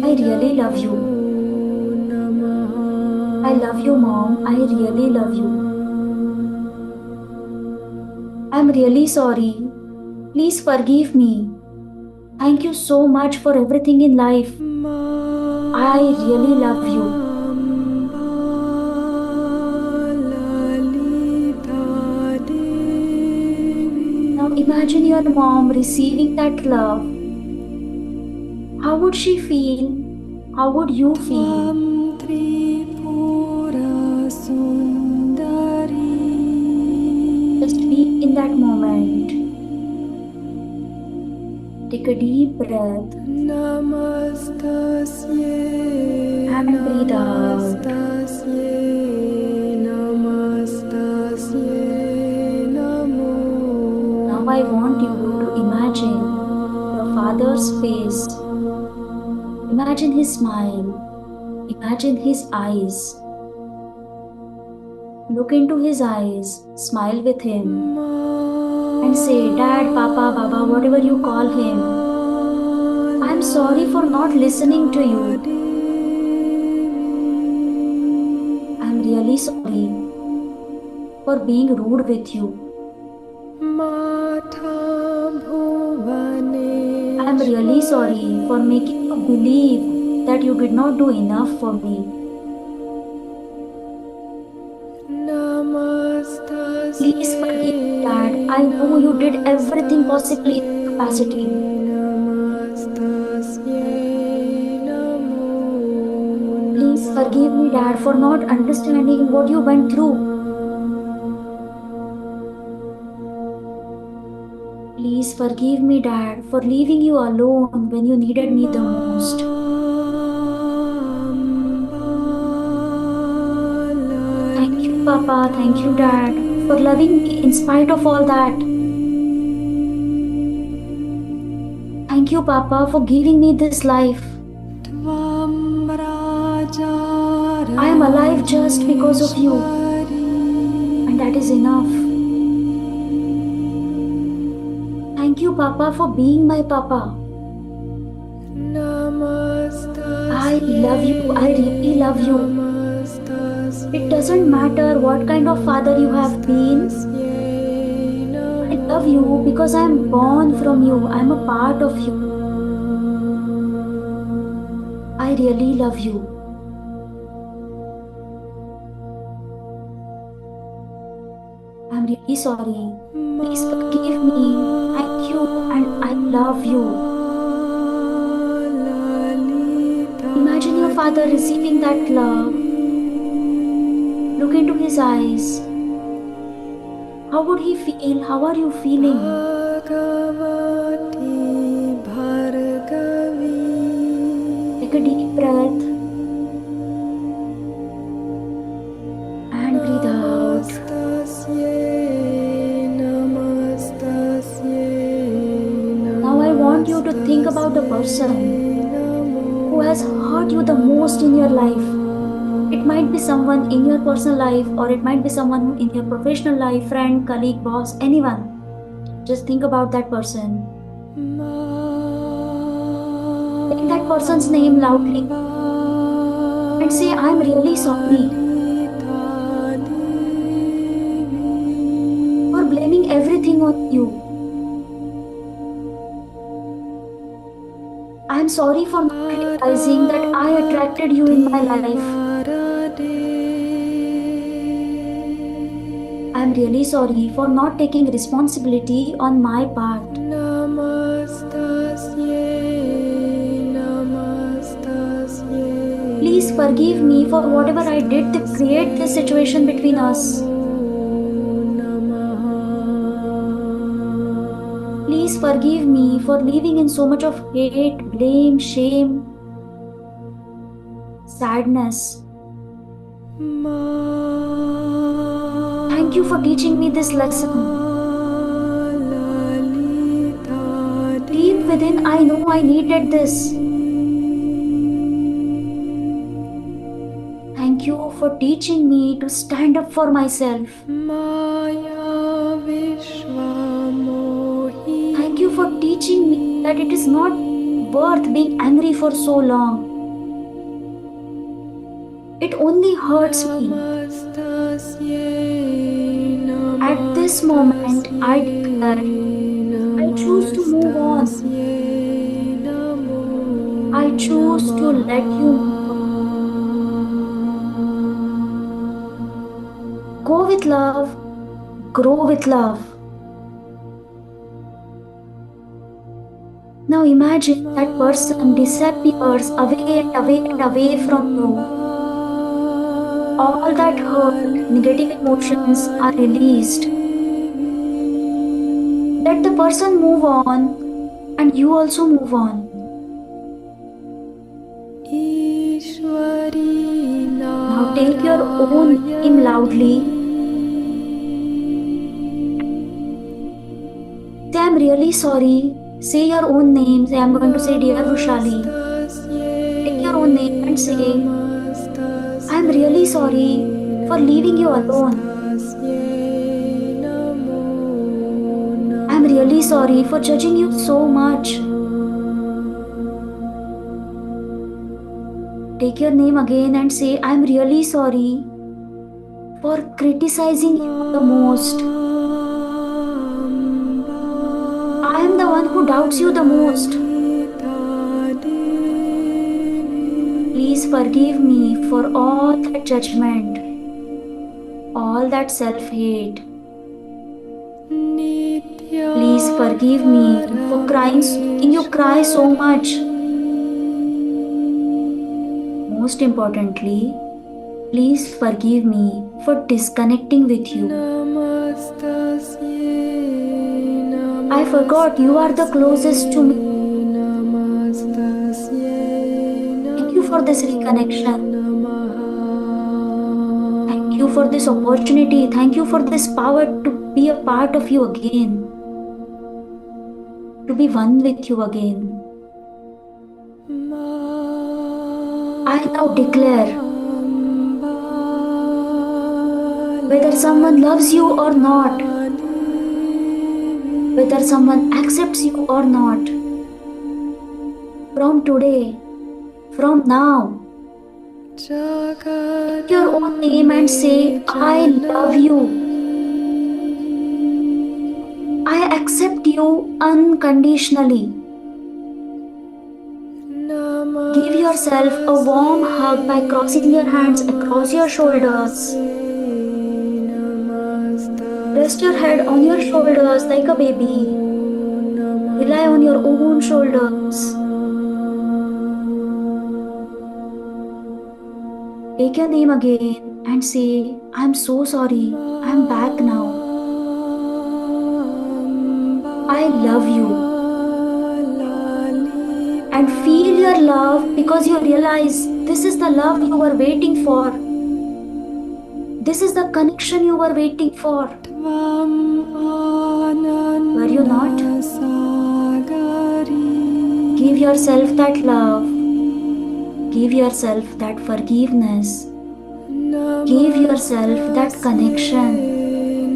I really love you. I love you, Mom. I really love you. I'm really sorry. Please forgive me. Thank you so much for everything in life. I really love you. Now imagine your mom receiving that love. How would she feel? How would you feel? Just be in that moment. Take a deep breath and breathe out. Now I want you to imagine your father's face. Imagine his smile. Imagine his eyes. Look into his eyes, smile with him, and say, Dad, Papa, Baba, whatever you call him, I'm sorry for not listening to you. I'm really sorry for being rude with you. I'm really sorry for making you believe that you did not do enough for me. Please forgive me, Dad. I know you did everything possible in your capacity. Please forgive me, Dad, for not understanding what you went through. Please forgive me, Dad, for leaving you alone when you needed me the most. Thank you, Papa. Thank you, Dad, for loving me in spite of all that. Thank you, Papa, for giving me this life. I am alive just because of you, and that is enough. Thank you, Papa, for being my Papa. I love you. I really love you. It doesn't matter what kind of father you have been. I love you because I am born from you. I am a part of you. I really love you. I'm really sorry. Please forgive me. Thank you, and I love you. Imagine your father receiving that love. Look into his eyes. How would he feel? How are you feeling? Take a deep breath and breathe out. Now I want you to think about the person who has hurt you the most in your life. It might be someone in your personal life, or it might be someone in your professional life, friend, colleague, boss, anyone. Just think about that person. Take that person's name loudly and say, I'm really sorry for blaming everything on you. I'm sorry for not realizing that I attracted you in my life. I'm really sorry for not taking responsibility on my part. Please forgive me for whatever I did to create this situation between us. Please forgive me for living in so much of hate, blame, shame, sadness. Thank you for teaching me this lesson. Deep within, I know I needed this. Thank you for teaching me to stand up for myself. Thank you for teaching me that it is not worth being angry for so long. It only hurts me. At this moment, I declare, I choose to move on. I choose to let you move on. Go with love, grow with love. Now imagine that person disappears away and away and away from you. All that hurt, negative emotions are released. Let the person move on and you also move on. Now take your own name loudly. Say, I'm really sorry. Say your own name. Say, I'm going to say, Dear Rushali. Take your own name and say, I'm really sorry for leaving you alone. I'm really sorry for judging you so much. Take your name again and say, I'm really sorry for criticizing you the most. I am the one who doubts you the most. Please forgive me for all that judgment, all that self-hate. Please forgive me for making you cry so much. Most importantly, please forgive me for disconnecting with you. I forgot you are the closest to me. Thank you for this reconnection. Thank you for this opportunity. Thank you for this power to be a part of you again. To be one with you again. I now declare, whether someone loves you or not, whether someone accepts you or not, from today, from now, take your own name and say, I love you. I accept you unconditionally. Give yourself a warm hug by crossing your hands across your shoulders. Rest your head on your shoulders like a baby. Rely on your own shoulders. Take your name again and say, I'm so sorry. I'm back now. I love you. And feel your love because you realize this is the love you were waiting for. This is the connection you were waiting for. Were you not? Give yourself that love. Give yourself that forgiveness. Give yourself that connection.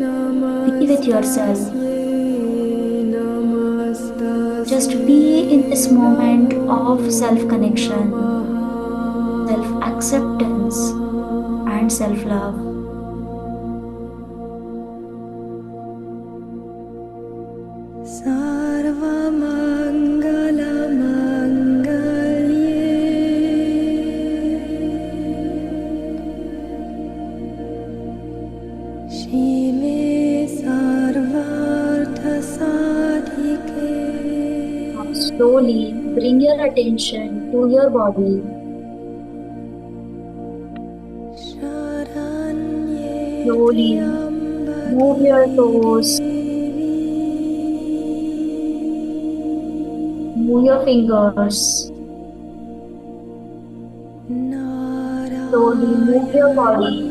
Be with yourself. Just be in this moment of self connection, self acceptance, and self love. Now slowly bring your attention to your body. Slowly move your toes, move your fingers. Slowly move your body.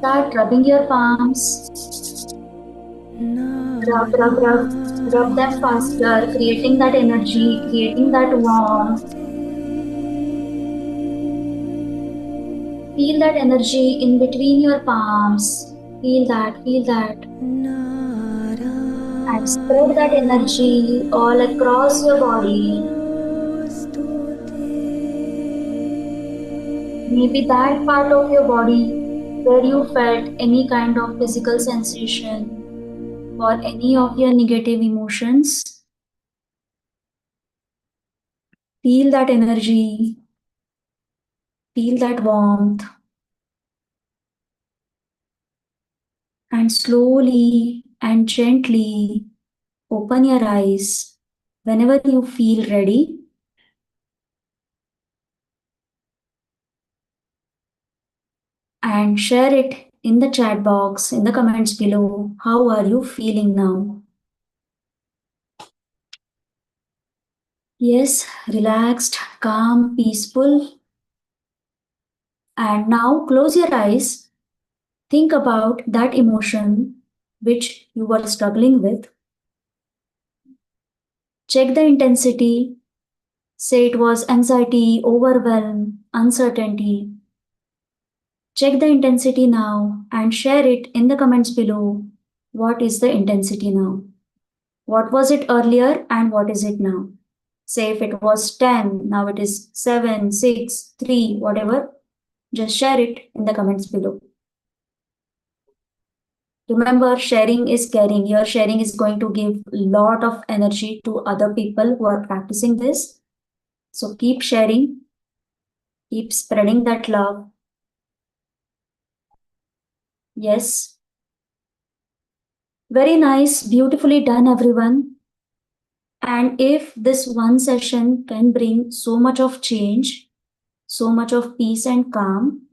Start rubbing your palms. Rub, rub, rub. Rub them faster, creating that energy, creating that warmth. Feel that energy in between your palms. Feel that, feel that. And spread that energy all across your body. Maybe that part of your body where you felt any kind of physical sensation or any of your negative emotions. Feel that energy, feel that warmth, and slowly and gently open your eyes whenever you feel ready. And share it in the chat box, in the comments below. How are you feeling now? Yes, relaxed, calm, peaceful. And now close your eyes. Think about that emotion which you were struggling with. Check the intensity. Say it was anxiety, overwhelm, uncertainty. Check the intensity now and share it in the comments below. What is the intensity now? What was it earlier and what is it now? Say if it was 10, now it is 7, 6, 3, whatever. Just share it in the comments below. Remember, sharing is caring. Your sharing is going to give a lot of energy to other people who are practicing this. So keep sharing, keep spreading that love. Yes. Very nice, beautifully done, everyone. And if this one session can bring so much of change, so much of peace and calm,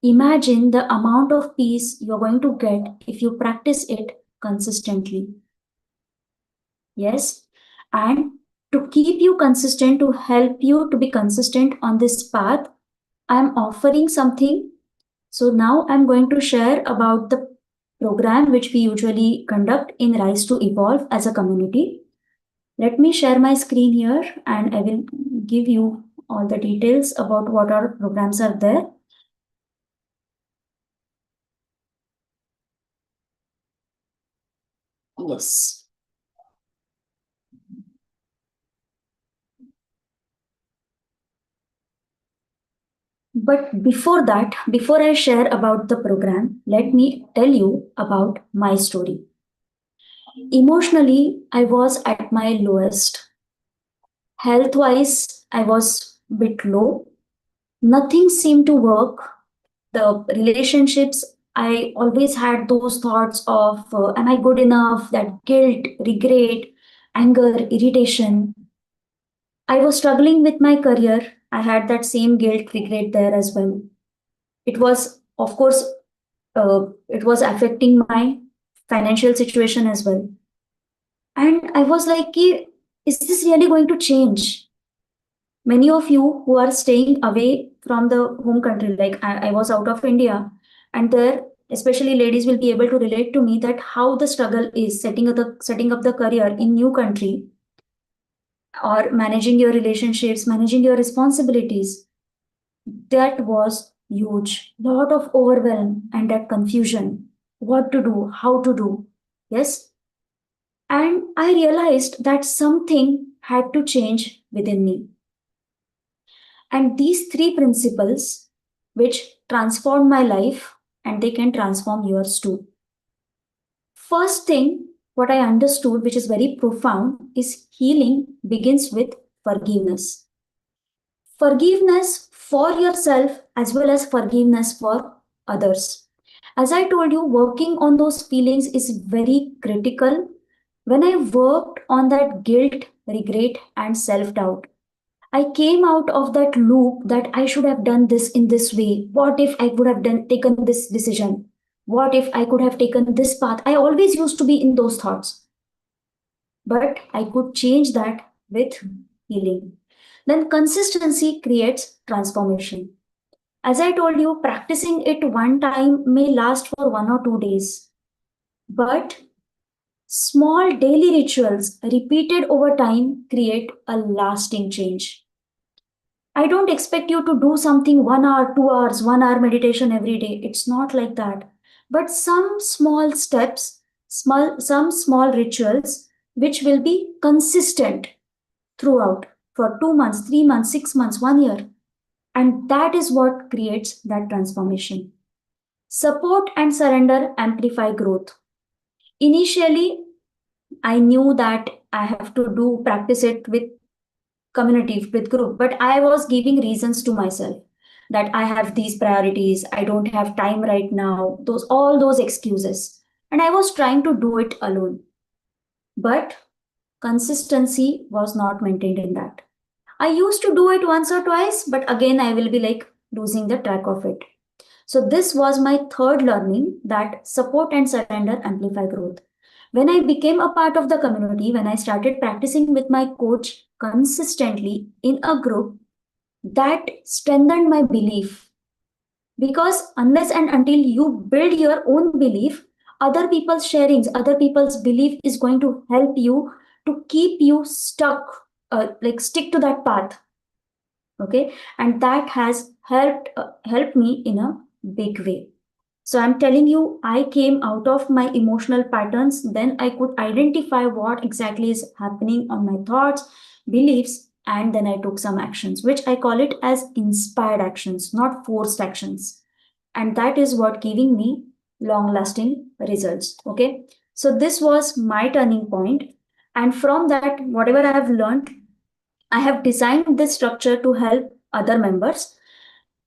imagine the amount of peace you're going to get if you practice it consistently. Yes. And to keep you consistent, to help you to be consistent on this path, I'm offering something. So now I'm going to share about the program which we usually conduct in Rise to Evolve as a community. Let me share my screen here and I will give you all the details about what our programs are there. Yes. But before that, before I share about the program, let me tell you about my story. Emotionally, I was at my lowest. Health wise, I was a bit low. Nothing seemed to work. The relationships, I always had those thoughts of am I good enough? That guilt, regret, anger, irritation. I was struggling with my career. I had that same guilt, regret there as well. It was, of course, it was affecting my financial situation as well. And I was like, is this really going to change? Many of you who are staying away from the home country, like I was out of India, and there, especially ladies, will be able to relate to me that how the struggle is setting up the career in new country. or managing your relationships, managing your responsibilities. That was huge. Lot of overwhelm and that confusion. What to do, how to do. Yes. And I realized that something had to change within me. And these three principles, which transformed my life, and they can transform yours too. First thing, what I understood, which is very profound, is healing begins with forgiveness. Forgiveness for yourself as well as forgiveness for others. As I told you, working on those feelings is very critical. When I worked on that guilt, regret, and self doubt, I came out of that loop that I should have done this in this way. What if I would have taken this decision? What if I could have taken this path? I always used to be in those thoughts, but I could change that with healing. Then consistency creates transformation. As I told you, practicing it one time may last for 1 or 2 days, but small daily rituals repeated over time create a lasting change. I don't expect you to do something 1 hour, 2 hours, 1 hour meditation every day. It's not like that. But some small steps, some small rituals, which will be consistent throughout for 2 months, 3 months, 6 months, 1 year. And that is what creates that transformation. Support and surrender amplify growth. Initially, I knew that I have to do practice it with community, with group, but I was giving reasons to myself that I have these priorities, I don't have time right now, those all those excuses. And I was trying to do it alone. But consistency was not maintained in that. I used to do it once or twice, but again I will be like losing the track of it. So this was my third learning, that support and surrender amplify growth. When I became a part of the community, when I started practicing with my coach consistently in a group, that strengthened my belief. Because unless and until you build your own belief, other people's sharings, other people's belief is going to help you to keep you stuck, like stick to that path. Okay, and that has helped me in a big way. So I'm telling you, I came out of my emotional patterns. Then I could identify what exactly is happening on my thoughts, beliefs, and then I took some actions, which I call it as inspired actions, not forced actions. And that is what giving me long lasting results. Okay. So this was my turning point. And from that, whatever I have learned, I have designed this structure to help other members.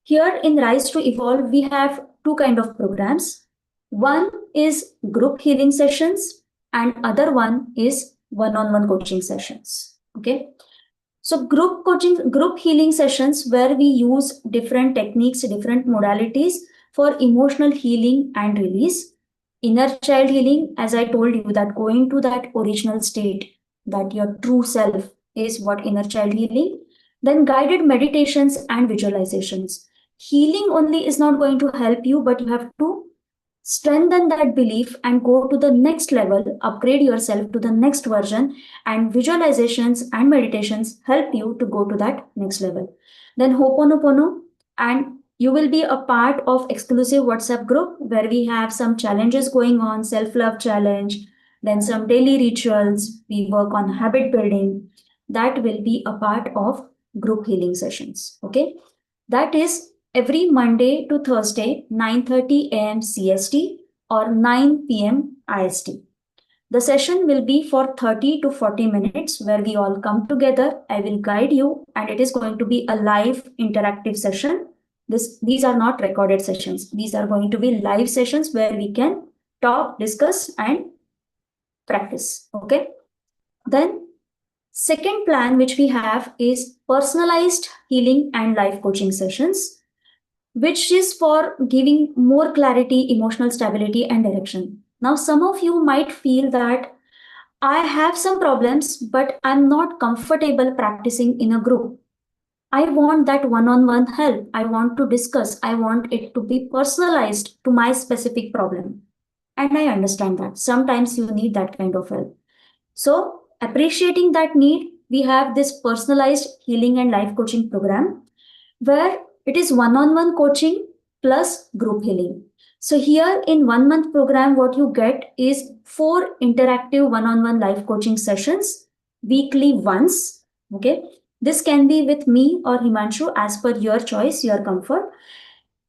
Here in Rise to Evolve, we have two kind of programs. One is group healing sessions, and other one is one-on-one coaching sessions. Okay. So group healing sessions where we use different techniques, different modalities for emotional healing and release. Inner child healing, as I told you, that going to that original state, that your true self is what inner child healing. Then guided meditations and visualizations. Healing only is not going to help you, but you have to strengthen that belief and go to the next level, upgrade yourself to the next version, and visualizations and meditations help you to go to that next level. Then Ho'oponopono, and you will be a part of exclusive WhatsApp group where we have some challenges going on, self-love challenge, then some daily rituals, we work on habit building. That will be a part of group healing sessions. Okay. That is every Monday to Thursday, 9:30 a.m. CST or 9 p.m. IST. The session will be for 30 to 40 minutes where we all come together. I will guide you, and it is going to be a live interactive session. These are not recorded sessions. These are going to be live sessions where we can talk, discuss, and practice. Okay. Then second plan which we have is personalized healing and life coaching sessions, which is for giving more clarity, emotional stability, and direction. Now, some of you might feel that I have some problems, but I'm not comfortable practicing in a group. I want that one on one help. I want to discuss. I want it to be personalized to my specific problem. And I understand that. Sometimes you need that kind of help. So, appreciating that need, we have this personalized healing and life coaching program where it is one-on-one coaching plus group healing. So here in 1 month program, what you get is 4 interactive one-on-one life coaching sessions weekly once. Okay. This can be with me or Himanshu as per your choice, your comfort,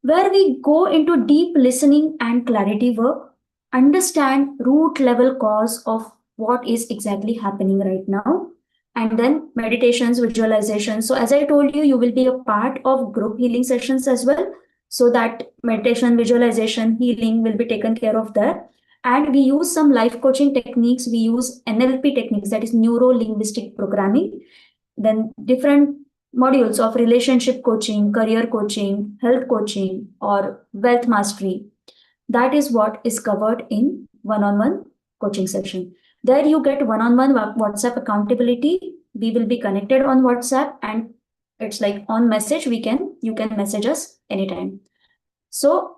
where we go into deep listening and clarity work, understand root level cause of what is exactly happening right now, and then meditations, visualizations. So as I told you, you will be a part of group healing sessions as well, so that meditation, visualization, healing will be taken care of there. And we use some life coaching techniques. We use NLP techniques, that is neuro linguistic programming, then different modules of relationship coaching, career coaching, health coaching, or wealth mastery. That is what is covered in one-on-one coaching session. There you get one-on-one WhatsApp accountability. We will be connected on WhatsApp, and it's like on message. You can message us anytime. So,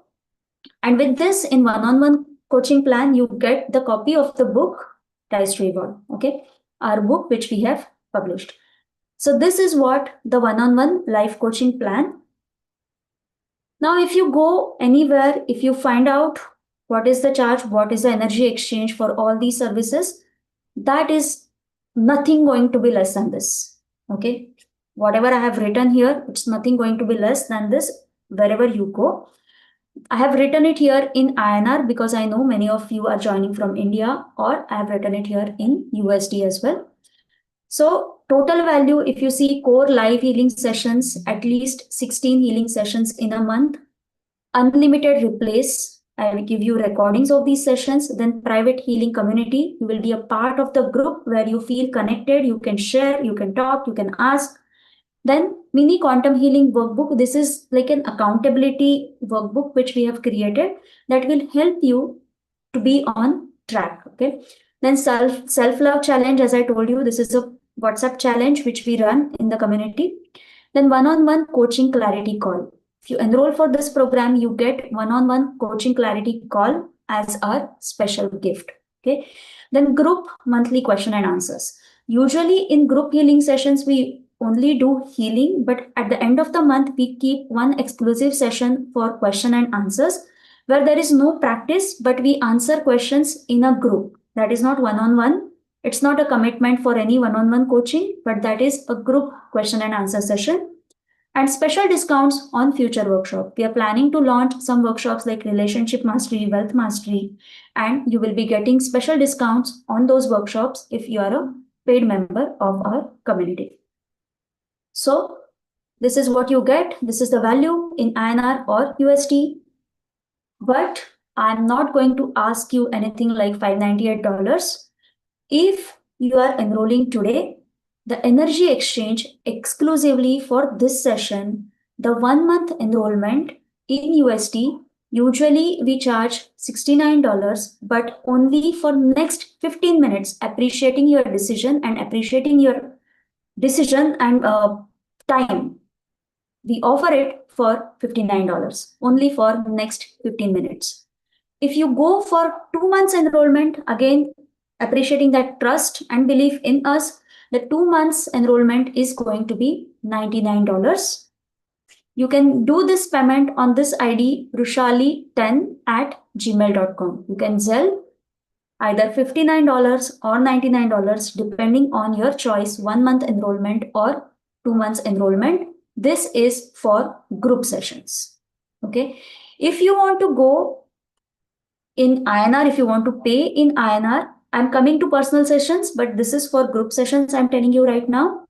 and with this in one-on-one coaching plan, you get the copy of the book Rise to Evolve. Okay, our book which we have published. So this is what the one-on-one life coaching plan. Now, if you go anywhere, if you find out what is the charge, what is the energy exchange for all these services, that is nothing going to be less than this. Okay. Whatever I have written here, it's nothing going to be less than this wherever you go. I have written it here in INR because I know many of you are joining from India, or I have written it here in USD as well. So total value, if you see core live healing sessions, at least 16 healing sessions in a month, unlimited replays. I will give you recordings of these sessions. Then private healing community. You will be a part of the group where you feel connected. You can share, you can talk, you can ask. Then mini quantum healing workbook. This is like an accountability workbook which we have created that will help you to be on track. Okay. Then self love challenge. As I told you, this is a WhatsApp challenge which we run in the community. Then one-on-one coaching clarity call. If you enroll for this program, you get one-on-one coaching clarity call as a special gift. Okay. Then group monthly question and answers. Usually in group healing sessions, we only do healing, but at the end of the month, we keep one exclusive session for question and answers where there is no practice, but we answer questions in a group. That is not one-on-one. It's not a commitment for any one-on-one coaching, but that is a group question and answer session. And special discounts on future workshop. We are planning to launch some workshops like relationship mastery, wealth mastery, and you will be getting special discounts on those workshops if you are a paid member of our community. So this is what you get. This is the value in INR or USD. But I'm not going to ask you anything like $598. If you are enrolling today, the energy exchange exclusively for this session, the 1 month enrollment in USD, usually we charge $69, but only for next 15 minutes, appreciating your decision and time. We offer it for $59 only for next 15 minutes. If you go for 2 months enrollment, again, appreciating that trust and belief in us, the 2 months enrollment is going to be $99. You can do this payment on this ID rushali10@gmail.com. You can Zelle either $59 or $99 depending on your choice, 1 month enrollment or 2 months enrollment. This is for group sessions. Okay. If you want to go in INR, if you want to pay in INR, I'm coming to personal sessions, but this is for group sessions I'm telling you right now.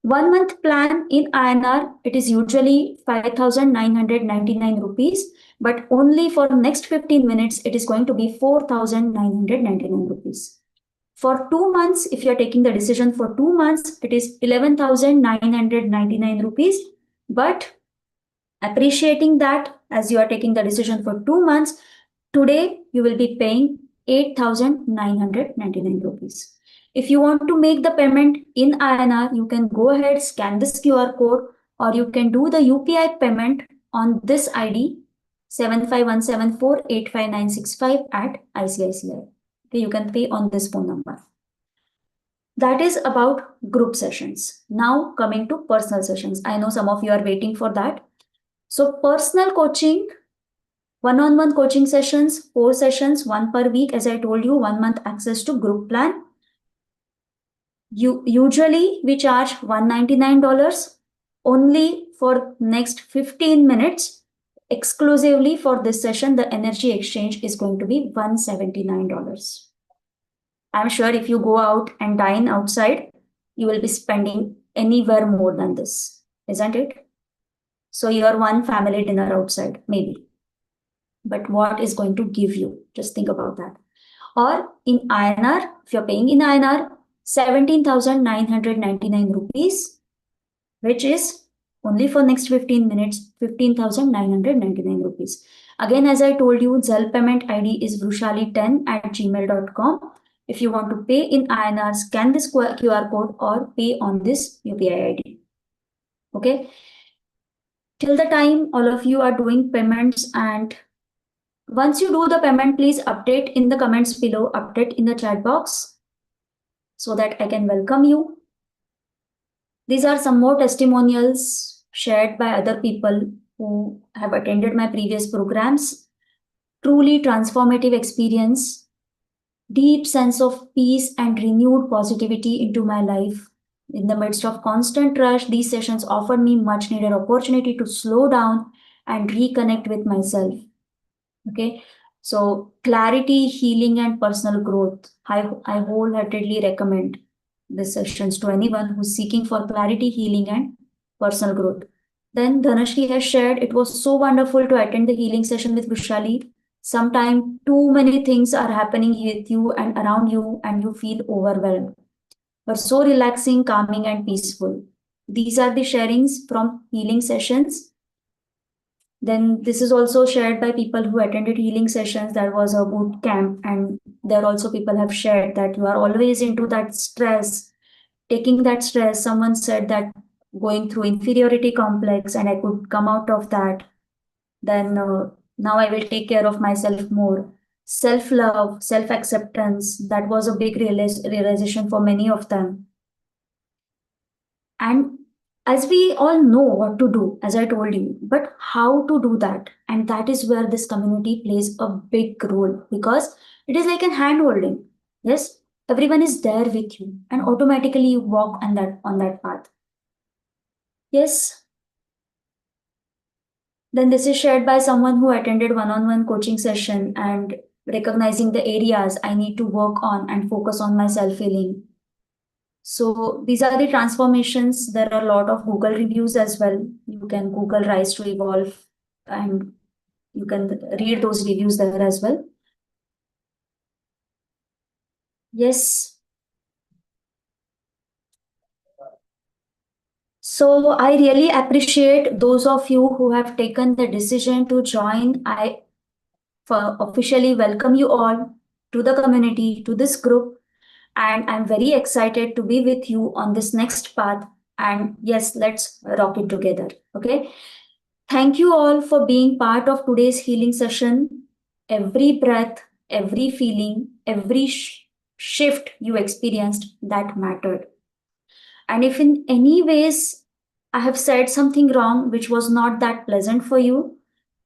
1 month plan in INR, it is usually 5,999 rupees, but only for next 15 minutes, it is going to be 4,999 rupees. For 2 months, if you're taking the decision for 2 months, it is 11,999 rupees. But appreciating that as you are taking the decision for 2 months, today you will be paying 8,999 rupees. If you want to make the payment in INR, you can go ahead, scan this QR code, or you can do the UPI payment on this ID 751748595 at ICICI. Okay, you can pay on this phone number. That is about group sessions. Now, coming to personal sessions. I know some of you are waiting for that. So, personal coaching, one on one coaching sessions, 4 sessions, one per week. As I told you, 1 month access to group plan. Usually, we charge $199 only for next 15 minutes. Exclusively for this session, the energy exchange is going to be $179. I'm sure if you go out and dine outside, you will be spending anywhere more than this, isn't it? So your one family dinner outside, maybe. But what is going to give you? Just think about that. Or in INR, if you're paying in INR, 17,999 rupees, which is only for next 15 minutes, 15,999 rupees. Again, as I told you, Zelle payment ID is brushali10@gmail.com. If you want to pay in INR, scan this QR code or pay on this UPI ID. Okay. Till the time all of you are doing payments, and once you do the payment, please update in the comments below, update in the chat box so that I can welcome you. These are some more testimonials shared by other people who have attended my previous programs. Truly transformative experience, deep sense of peace and renewed positivity into my life. In the midst of constant rush, these sessions offered me much needed opportunity to slow down and reconnect with myself. Okay. So clarity, healing, and personal growth. I wholeheartedly recommend these sessions to anyone who's seeking for clarity, healing, and personal growth. Then Dhanashri has shared, it was so wonderful to attend the healing session with Vishali. Sometimes too many things are happening with you and around you, and you feel overwhelmed. But so relaxing, calming, and peaceful. These are the sharings from healing sessions. Then this is also shared by people who attended healing sessions. There was a boot camp, and there also people have shared that you are always into that stress, taking that stress. Someone said that going through inferiority complex, and I could come out of that. Then now I will take care of myself more. Self love, self acceptance. That was a big realization for many of them. And as we all know what to do, as I told you, but how to do that? And that is where this community plays a big role, because it is like a hand holding. Yes, everyone is there with you, and automatically you walk on that path. Yes. Then this is shared by someone who attended one-on-one coaching session and recognizing the areas I need to work on and focus on my self-healing. So these are the transformations. There are a lot of Google reviews as well. You can Google Rise to Evolve and you can read those reviews there as well. Yes. So I really appreciate those of you who have taken the decision to join. I officially welcome you all to the community, to this group, and I'm very excited to be with you on this next path. And yes, let's rock it together. Okay. Thank you all for being part of today's healing session. Every breath, every feeling, every shift you experienced, that mattered. And if in any ways I have said something wrong which was not that pleasant for you,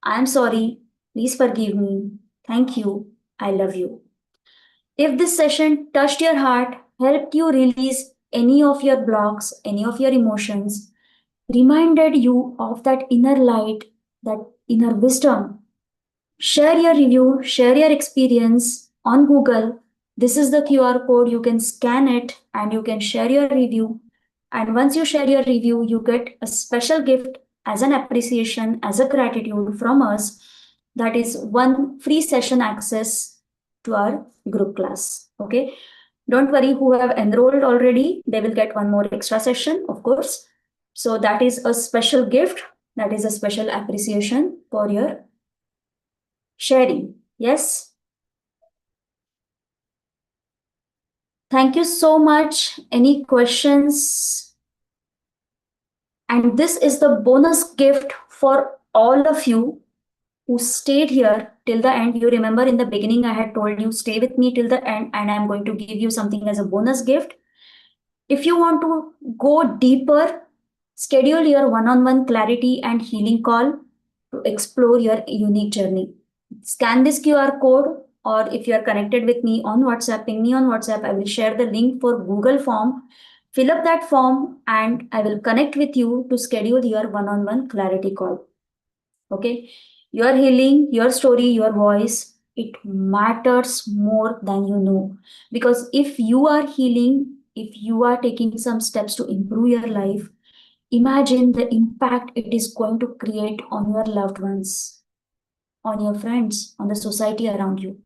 I'm sorry. Please forgive me. Thank you. I love you. If this session touched your heart, helped you release any of your blocks, any of your emotions, reminded you of that inner light, that inner wisdom, share your review, share your experience on Google. This is the QR code. You can scan it and you can share your review. And once you share your review, you get a special gift as an appreciation, as a gratitude from us. That is one free session access to our group class. Okay. Don't worry, who have enrolled already, they will get one more extra session, of course. So that is a special gift. That is a special appreciation for your sharing. Yes. Thank you so much. Any questions? And this is the bonus gift for all of you who stayed here till the end. You remember in the beginning, I had told you, stay with me till the end, and I'm going to give you something as a bonus gift. If you want to go deeper, schedule your one on one clarity and healing call to explore your unique journey. Scan this QR code, or if you are connected with me on WhatsApp, ping me on WhatsApp. I will share the link for Google form. Fill up that form and I will connect with you to schedule your one on one clarity call. Okay, your healing, your story, your voice, it matters more than you know. Because if you are healing, if you are taking some steps to improve your life, imagine the impact it is going to create on your loved ones, on your friends, on the society around you.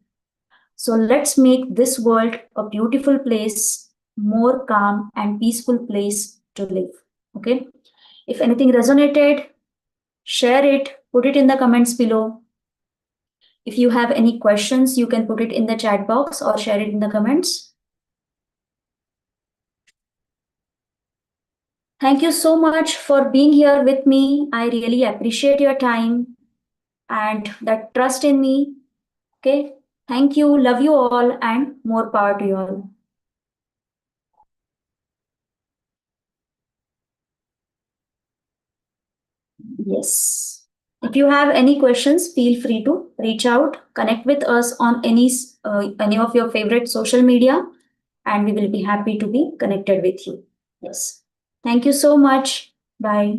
So let's make this world a beautiful place, more calm and peaceful place to live. Okay, if anything resonated, share it, put it in the comments below. If you have any questions, you can put it in the chat box or share it in the comments. Thank you so much for being here with me. I really appreciate your time and that trust in me. Okay. Thank you. Love you all and more power to you all. Yes. If you have any questions, feel free to reach out, connect with us on any of your favorite social media, and we will be happy to be connected with you. Yes. Thank you so much. Bye.